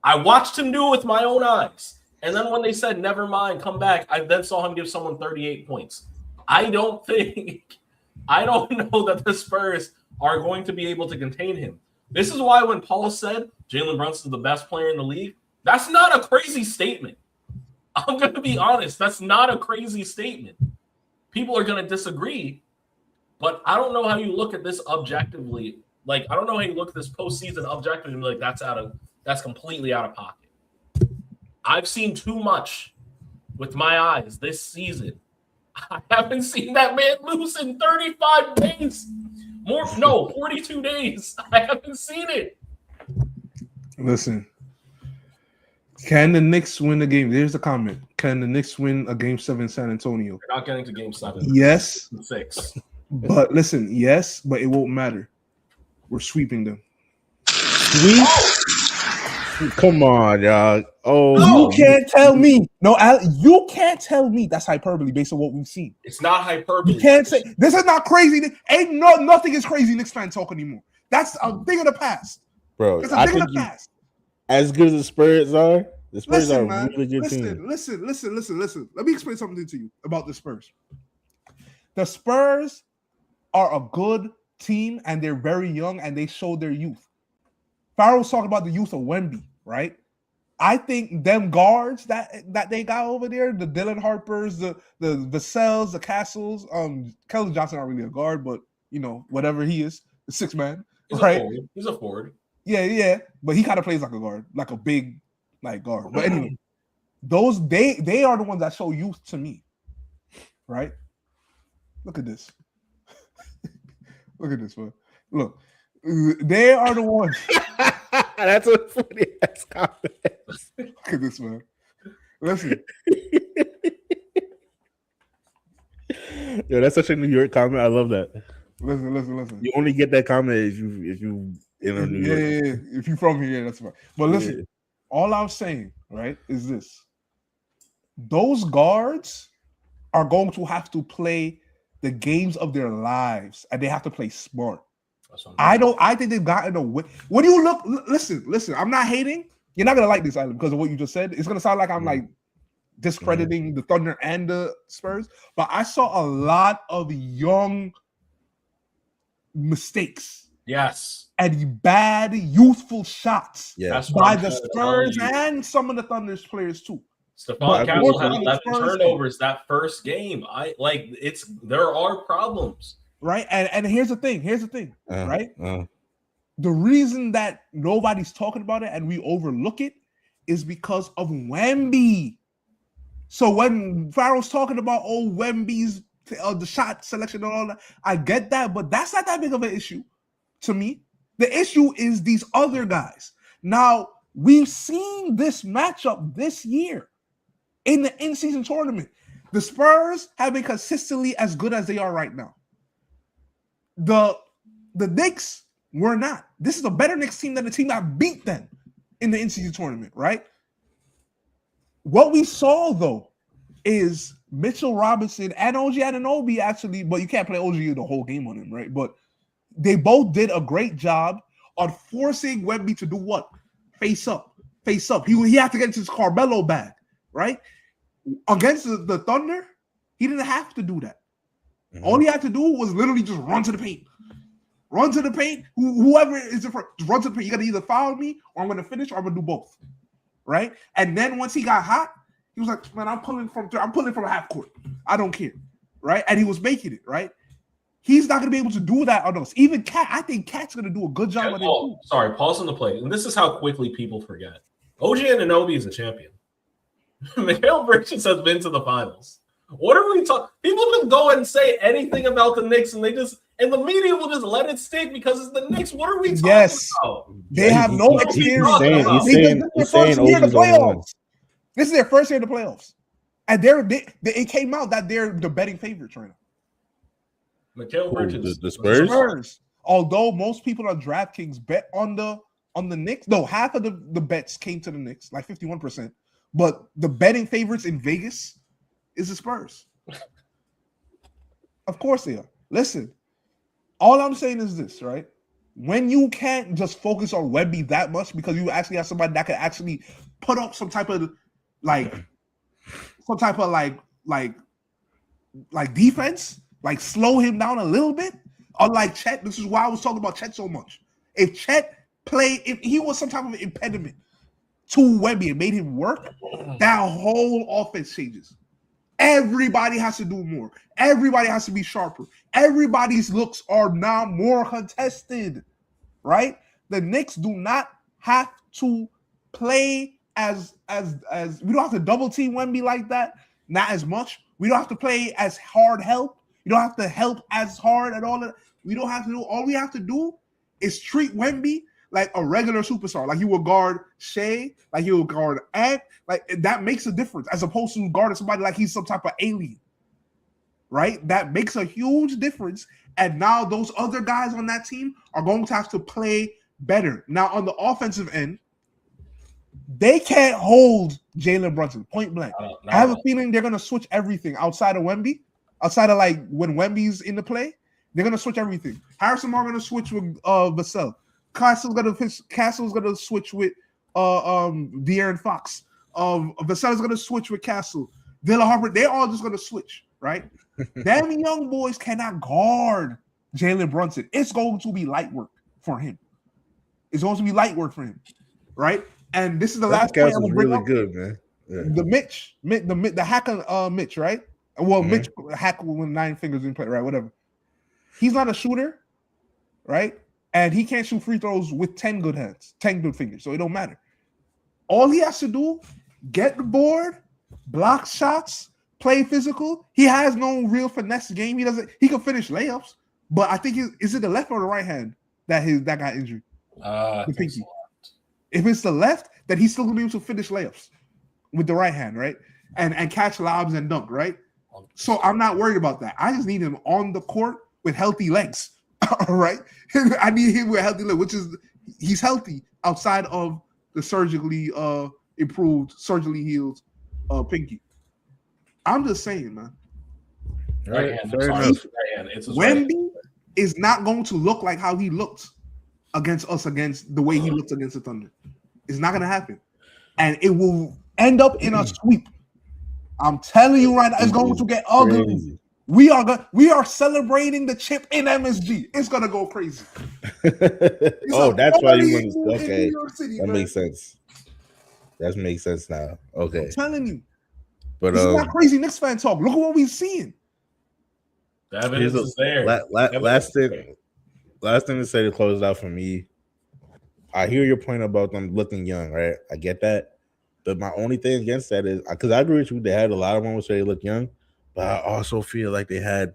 I watched him do it with my own eyes. And then when they said, never mind, come back, I then saw him give someone 38 points. I don't know that the Spurs are going to be able to contain him. This is why when Paul said Jalen Brunson is the best player in the league, that's not a crazy statement. I'm going to be honest. That's not a crazy statement. People are going to disagree, but I don't know how you look at this objectively. Like, I don't know how you look at this postseason objectively and be like, that's completely out of pocket. I've seen too much with my eyes this season. I haven't seen that man lose in 35 days. 42 days. I haven't seen it. Listen. Can the Knicks win the game? There's the comment. Can the Knicks win a game 7 in San Antonio? They're not getting to game 7. Yes. 6. But listen, yes, but it won't matter. We're sweeping them. Sweep? come on, y'all. Oh, you can't tell me. No, you can't tell me that's hyperbole based on what we've seen. It's not hyperbole. You can't say this is not crazy. Nothing is crazy Knicks fan talk anymore. That's a thing of the past. Bro, it's a thing of the past. As good as the Spurs are, the Spurs are a really good team. Listen. Let me explain something to you about the Spurs. The Spurs are a good team, and they're very young, and they showed their youth. Farrell's talking about the youth of Wemby, right? I think them guards that they got over there, the Dylan Harpers, the Vassell's, the Castles, Keldon Johnson not really a guard, but you know, whatever he is, the 6 man, right? He's a forward. Yeah, but he kind of plays like a guard, like a big guard. But anyway, those they are the ones that show youth to me, right? Look at this. Look at this one. Look, they are the ones. That's a funny ass comment. Look at this, man. Listen. Yo, that's such a New York comment. I love that. Listen. You only get that comment if you in New York. Yeah. If you from here, that's right. But listen, all I'm saying, right, is this. Those guards are going to have to play the games of their lives, and they have to play smart. I think they've gotten away. When you look, listen, I'm not hating. You're not gonna like this island because of what you just said. It's gonna sound like I'm like discrediting the Thunder and the Spurs, but I saw a lot of young mistakes Yes. and bad youthful shots Yeah, That's by what I'm the trying to tell Spurs you. and some of the Thunder's players too. Stephon But Castle had unfortunately, 11 Spurs- turnovers that first game. There are problems. Right? And here's the thing. Right? uh, The reason that nobody's talking about it and we overlook it is because of Wemby. So when Farrell's talking about Wemby's the shot selection and all that, I get that, but that's not that big of an issue to me. The issue is these other guys. Now, we've seen this matchup this year in the in-season tournament. The Spurs have been consistently as good as they are right now. The Knicks were not. This is a better Knicks team than the team that beat them in the in-season tournament, right? What we saw, though, is Mitchell Robinson and OG Anunoby actually, but you can't play OG the whole game on him, right? But they both did a great job on forcing Wemby to do what? Face up. He had to get into his Carmelo bag, right? Against the Thunder, he didn't have to do that. mhm. All he had to do was literally just run to the paint. Whoever is in front, just run to the paint. You got to either foul me or I'm going to finish or I'm going to do both, right? And then once he got hot, he was like, man, I'm pulling from half court. I don't care, right? And he was making it, right? He's not going to be able to do that on us. Even Cat, I think Cat's going to do a good job on it. Sorry, pause on the play. And this is how quickly people forget. OG Anunoby is a champion. Mikal Bridges has been to the finals. What are we talking? People just go and say anything about the Knicks, and the media will just let it stick because it's the Knicks. What are we talking about? They have no He's experience. saying This is their first year in the OG's the one. playoffs. This is their first year in the playoffs. And it came out that they're the betting favorites right now. Mikal Bridges. The Spurs? Spurs. Although most people on DraftKings bet on the Knicks. No, half of the bets came to the Knicks, like 51%. But the betting favorites in Vegas is the Spurs. Of course they are. Listen, all I'm saying is this, right? When you can't just focus on Wemby that much because you actually have somebody that can actually put up some type of defense, like slow him down a little bit. Unlike Chet, this is why I was talking about Chet so much. If he was some type of impediment to Wemby and made him work, that whole offense changes. Everybody has to do more. Everybody has to be sharper. Everybody's looks are now more contested, right? The Knicks do not have to play as we don't have to double team Wemby like that. Not as much. We don't have to play as hard help. You don't have to help as hard and all that. We don't have to do. All we have to do is treat Wemby like a regular superstar, like you would guard Shea, like you would guard Ant. Like that makes a difference as opposed to guarding somebody like he's some type of alien, right? That makes a huge difference. And now those other guys on that team are going to have to play better. Now on the offensive end, they can't hold Jalen Brunson point blank. I have a feeling they're going to switch everything outside of Wemby, outside of like when Wemby's in the play. They're going to switch everything. Harrison Moore going to switch with Vassell. Castle's gonna switch with De'Aaron Fox. Vassell's gonna switch with Castle. Dilla Harper, they're all just gonna switch, right? Them young boys cannot guard Jalen Brunson. It's going to be light work for him. Right? And this is the last point I'm gonna bring up. Good, man. Yeah. The hacker Mitch, right? Well, Mitch hack with 9 fingers in play, right? Whatever. He's not a shooter, right? And he can't shoot free throws with 10 good hands, 10 good fingers. So it don't matter. All he has to do, get the board, block shots, play physical. He has no real finesse game. He can finish layups, but I think is it the left or the right hand that got injured? The pinky. If it's the left, then he's still gonna be able to finish layups with the right hand, right? And catch lobs and dunk, right? So I'm not worried about that. I just need him on the court with healthy legs. All right. I need him with a healthy leg, which is he's healthy outside of the surgically healed pinky. I'm just saying, man. Right hand. Wemby is not going to look like how he looked against the way he looked against the Thunder. It's not going to happen. And it will end up in a sweep. I'm telling you right now, it's going to get ugly. We are celebrating the chip in MSG. It's gonna go crazy. Oh, that's why you want in to. New Okay, York City, that man. makes sense. That makes sense now. Okay, I'm telling you, but this is not crazy Knicks fan talk. Look at what we're seeing. The evidence is there. last thing to say to close it out for me. I hear your point about them looking young, right? I get that, but my only thing against that is because I agree with you. They had a lot of moments where they look young, but I also feel like they had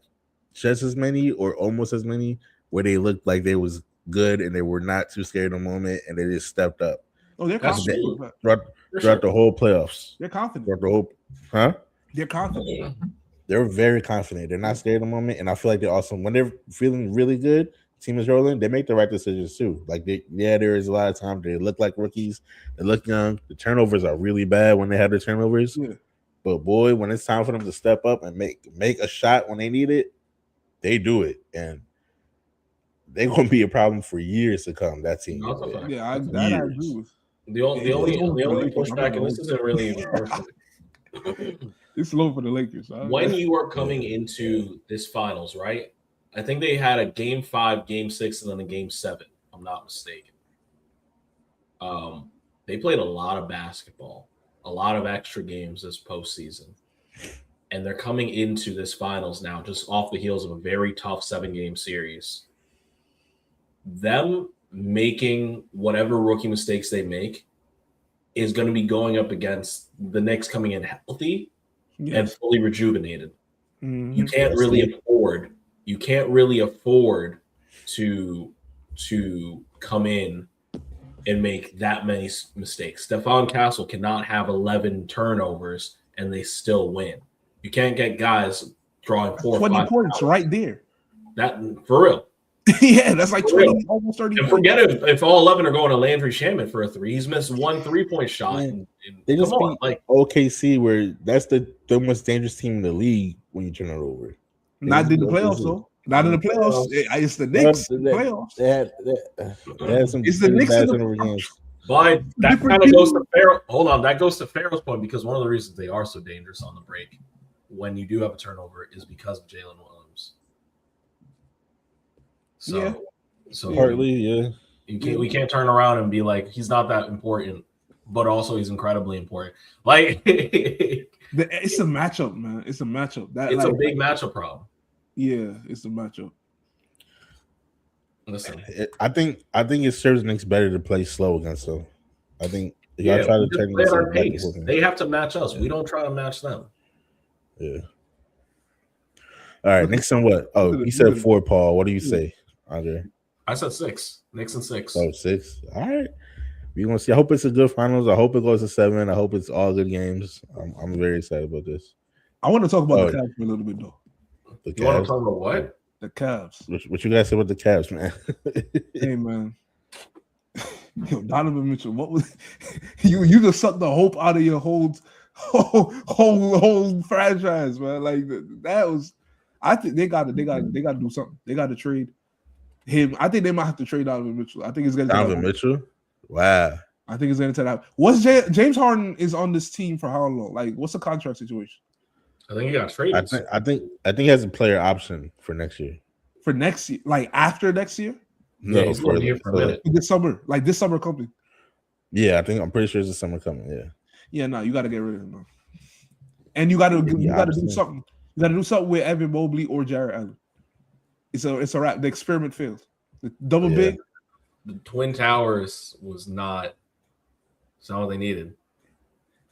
just as many or almost as many where they looked like they was good and they were not too scared of the moment and they just stepped up. Oh, they're That's confident. true. Throughout the whole playoffs. They're confident. Throughout the whole, huh? They're confident. They're very confident. They're not scared of the moment, and I feel like they also, when they're feeling really good, team is rolling, they make the right decisions too. Like there is a lot of times they look like rookies, they look young. The turnovers are really bad when they have the turnovers. Yeah. But boy, when it's time for them to step up and make a shot when they need it, they do it, and they're gonna be a problem for years to come. That team, That's a fact. Yeah, I agree with. The only pushback, and this isn't really even personal. It's low for the Lakers. When you are coming into this finals, right? I think they had a game 5, game 6, and then a game 7. If I'm not mistaken. They played a lot of basketball, a lot of extra games this postseason, and they're coming into this finals now just off the heels of a very tough 7-game series. Them making whatever rookie mistakes they make is going to be going up against the Knicks coming in healthy and fully rejuvenated. Mm-hmm. You can't really afford to come in and make that many mistakes. Stephon Castle cannot have 11 turnovers and they still win. You can't get guys drawing 4 or 5 points right there. That for real. Yeah, that's like 20, almost 30. And forget if all 11 are going to Landry Shamet for a 3. He's missed 1 3-point shot. They just like OKC, where that's the most dangerous team in the league when you turn it over. Not in the playoffs, though. Not in the playoffs. It's the Knicks. Playoffs. They had some. It's the Knicks in the games. But that kind of goes to Pharaoh. Hold on, that goes to Pharaoh's point because one of the reasons they are so dangerous on the break when you do have a turnover is because of Jalen Williams. So partly, yeah. We can't turn around and be like he's not that important, but also he's incredibly important. Like it's a matchup, man. It's a matchup. It's a big matchup problem. Yeah, it's a matchup. Listen, I think it serves the Knicks better to play slow against them. I think y'all try to turn play at our pace. They have to match us. We don't try to match them. Yeah. All right, Knicks and what? Oh, you said 4, Paul. What do you say, Andre? I said 6. Knicks and 6. Oh, 6. All right. We're gonna see. I hope it's a good finals. I hope it goes to 7. I hope it's all good games. I'm very excited about this. I want to talk about the Cavs for a little bit though. You want to talk about what? The Cavs. What you guys say about the Cavs, man? Hey, man. Yo, Donovan Mitchell, what was you just sucked the hope out of your whole franchise, man. Like that was. I think they got to do something. They got to trade him. I think they might have to trade Donovan Mitchell. I think it's going to Donovan Mitchell. Wow. I think it's going to turn out. What's James Harden is on this team for how long? Like, what's the contract situation? I think he got traded. I think he has a player option for next year. For next year, like after next year? No, he's going here for a minute. This summer, like this summer coming. Yeah, I'm pretty sure it's the summer coming. Yeah. Yeah, no, you got to get rid of him, man. And you got to do something. You got to do something with Evan Mobley or Jarrett Allen. It's a wrap. The experiment failed. The double big. The Twin Towers was not. It's not what they needed.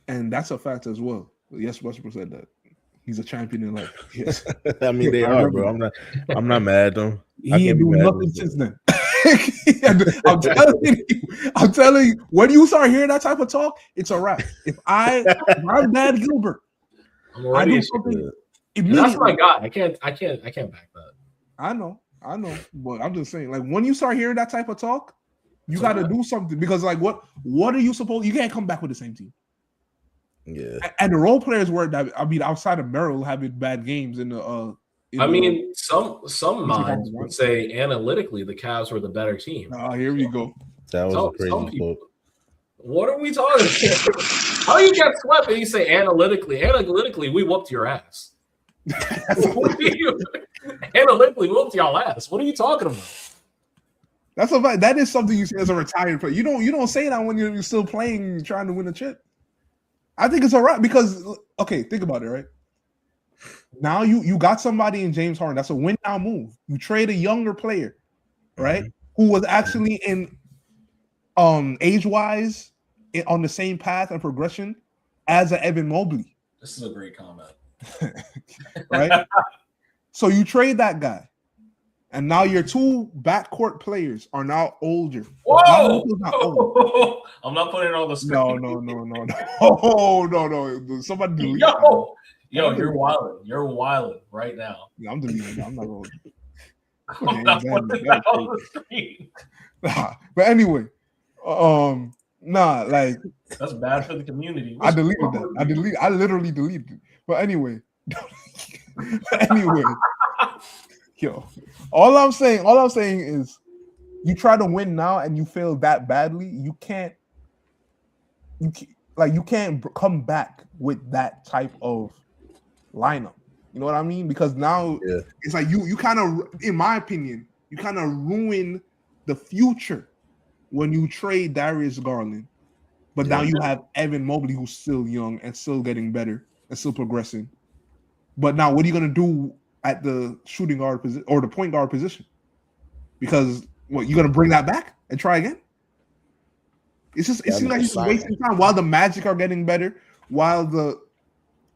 And that's a fact as well. Yes, Westbrook said that. He's a champion in life. Yes. I mean, they are, bro. I'm not mad at them. He ain't doing nothing since then. I'm telling you, when you start hearing that type of talk, it's a wrap. If I'm Dad Gilbert, I do something. That's my guy. I can't back that. I know, but I'm just saying, like when you start hearing that type of talk, you got to do something because, like, what are you supposed? You can't come back with the same team. Yeah, and the role players were that. I mean, outside of Merrill having bad games in the. Some minds would say analytically the Cavs were the better team. Oh, here we go. That was a crazy quote. What are we talking about? How you get swept and you say analytically? Analytically, we whooped your ass. Analytically, whooped y'all ass. What are you talking about? That's a fact. That is something you say as a retired player. You don't say that when you're still playing, trying to win a chip. I think it's all right because think about it, right? Now you got somebody in James Harden. That's a win now move. You trade a younger player, right? Who was actually in age-wise on the same path and progression as a Evan Mobley. This is a great comment. Right? So you trade that guy. And now your two backcourt players are now older. Whoa! I'm not putting it on the screen. No. Somebody delete Yo, you're wilding. You're wilding right now. Yeah, I'm deleting it. I'm not going to. I'm not putting that on the screen. But anyway, like that's bad for the community. I deleted that. I literally deleted it. But anyway. Yo, all I'm saying is you try to win now and you fail that badly, you can't come back with that type of lineup. You know what I mean? Because now it's like you kind of, in my opinion, you kind of ruin the future when you trade Darius Garland. But now you have Evan Mobley, who's still young and still getting better and still progressing. But now what are you going to do at the shooting guard position or the point guard position? Because what, you're going to bring that back and try again? It seems like he's just wasting time while the Magic are getting better, while the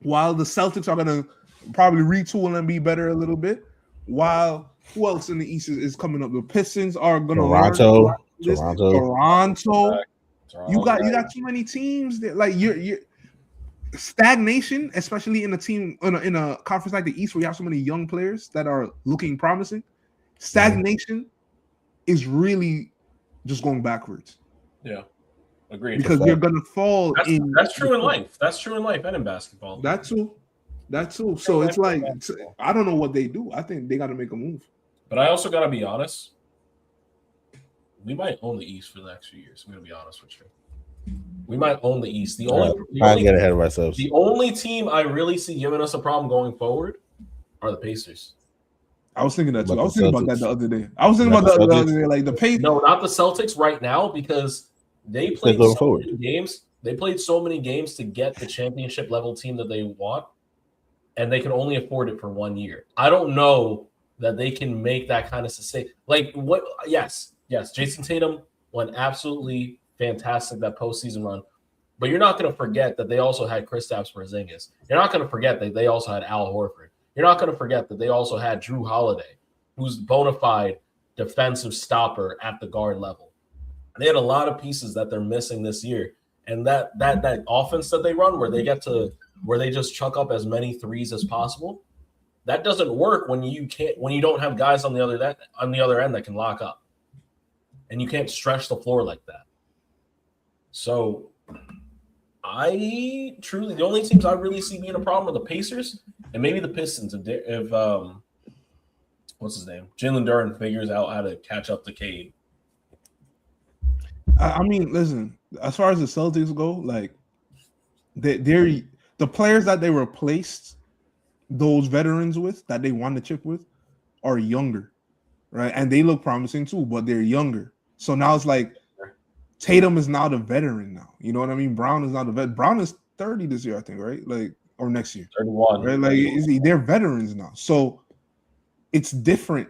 Celtics are going to probably retool and be better a little bit. While who else in the East is coming up? The Pistons are going to Toronto. You got too many teams that like you're stagnation, especially in a team in a conference like the East where you have so many young players that are looking promising. Stagnation is really just going backwards. Yeah, agreed. Because you're gonna fall in. That's true in life. That's true in life and in basketball. That too. So it's like I don't know what they do. I think they got to make a move. But I also got to be honest. We might own the East for the next few years. I'm gonna be honest with you. We might own the East. Get ahead of ourselves. The only team I really see giving us a problem going forward are the Pacers. I was thinking that too. I was thinking about that the other day. Like the Pacers. No, not the Celtics right now because they played so many games. They played so many games to get the championship level team that they want, and they can only afford it for 1 year. I don't know that they can make that kind of sustain. Like what? Yes, Jason Tatum went absolutely fantastic that postseason run, but you're not going to forget that they also had Kristaps Porzingis. You're not going to forget that they also had Al Horford. You're not going to forget that they also had Drew Holiday, who's bona fide defensive stopper at the guard level. They had a lot of pieces that they're missing this year, and that offense that they run where they just chuck up as many threes as possible, that doesn't work when you don't have guys on the other end that can lock up, and you can't stretch the floor like that. So the only teams I really see being a problem are the Pacers and maybe the Pistons if what's his name? Jalen Duren figures out how to catch up to Cade. I mean, listen, as far as the Celtics go, like they're the players that they replaced those veterans with that they won the chip with are younger, right? And they look promising too, but they're younger. So now it's like Tatum is now the veteran now. You know what I mean? Brown is not the vet. Brown is 30 this year, I think, right? Like, or next year. 31. Right? Like, they're veterans now. So it's different.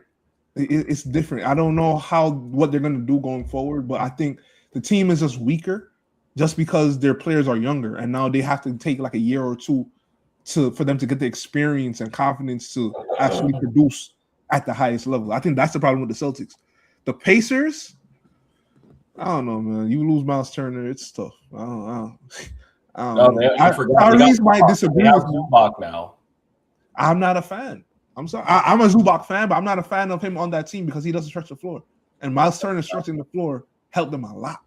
It's different. I don't know what they're going to do going forward, but I think the team is just weaker just because their players are younger. And now they have to take like a year or two for them to get the experience and confidence to actually produce at the highest level. I think that's the problem with the Celtics. The Pacers, I don't know, man. You lose Miles Turner, it's tough. I don't know. Tyrese might disagree with me. Zubac now. I'm not a fan. I'm sorry. I'm a Zubac fan, but I'm not a fan of him on that team because he doesn't stretch the floor. And Miles Turner stretching the floor helped them a lot.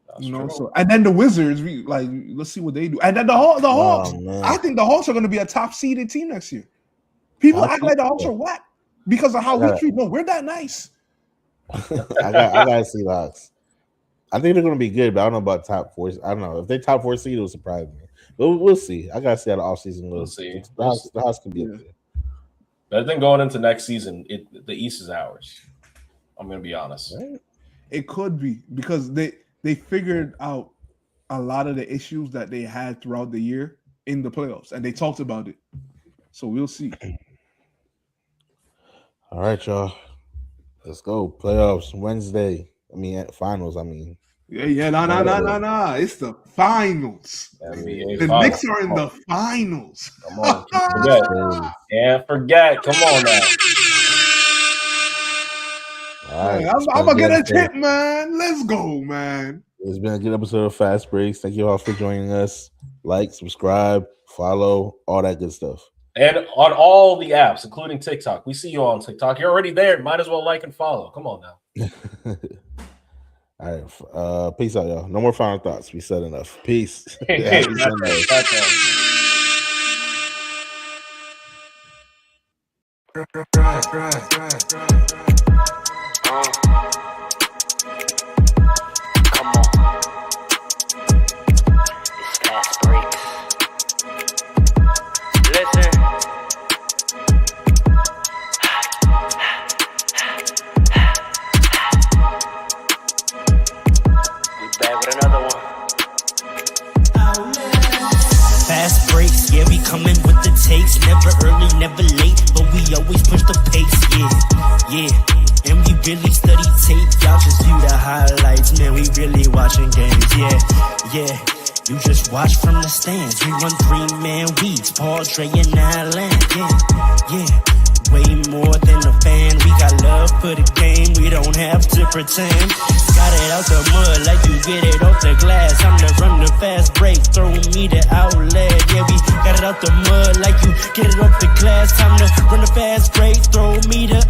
That's true. So and then the Wizards, let's see what they do. And then the Hawks. I think the Hawks are going to be a top seeded team next year. People act like the Hawks are whack because of how we treat. No, we're that nice. I gotta see Hawks. I think they're gonna be good, but I don't know about top four. I don't know if they top 4 seed, it'll surprise me. We'll see. I gotta see how the offseason We'll goes. see. The house can be up Yeah. there. But I think going into next season, the East is ours. I'm gonna be honest. Right? It could be because they figured out a lot of the issues that they had throughout the year in the playoffs, and they talked about it. So we'll see. All right, y'all. Let's go. Playoffs Wednesday. Finals. Yeah. Nah. It's the finals. NBA The finals. Knicks are in the finals. Come on, can't forget. Can't forget. Come on now. All right. Man, I'm gonna get a tip, man. Let's go, man. It's been a good episode of Fast Breaks. Thank you all for joining us. Like, subscribe, follow, all that good stuff. And on all the apps, including TikTok. We see you all on TikTok. You're already there. Might as well like and follow. Come on now. All right. Peace out, y'all. No more final thoughts. We said enough. Peace. Hey, Happy that's Sunday. right. That's right. Come on. It's Fast Breaks. Listen. We back with another one. Fast breaks, yeah, we coming with the takes. Never early, never late, but we always push the pace, yeah. And we really study tape, y'all just view the highlights. Man, we really watching games, yeah. You just watch from the stands. We run 3-man weeks, Paul, Dre, and Allen, yeah. Way more than a fan. We got love for the game. We don't have to pretend. Got it out the mud like you get it off the glass. I'm the run the fast break. Throw me the outlet. Yeah, we got it out the mud like you get it off the glass. Time to run the fast break. Throw me the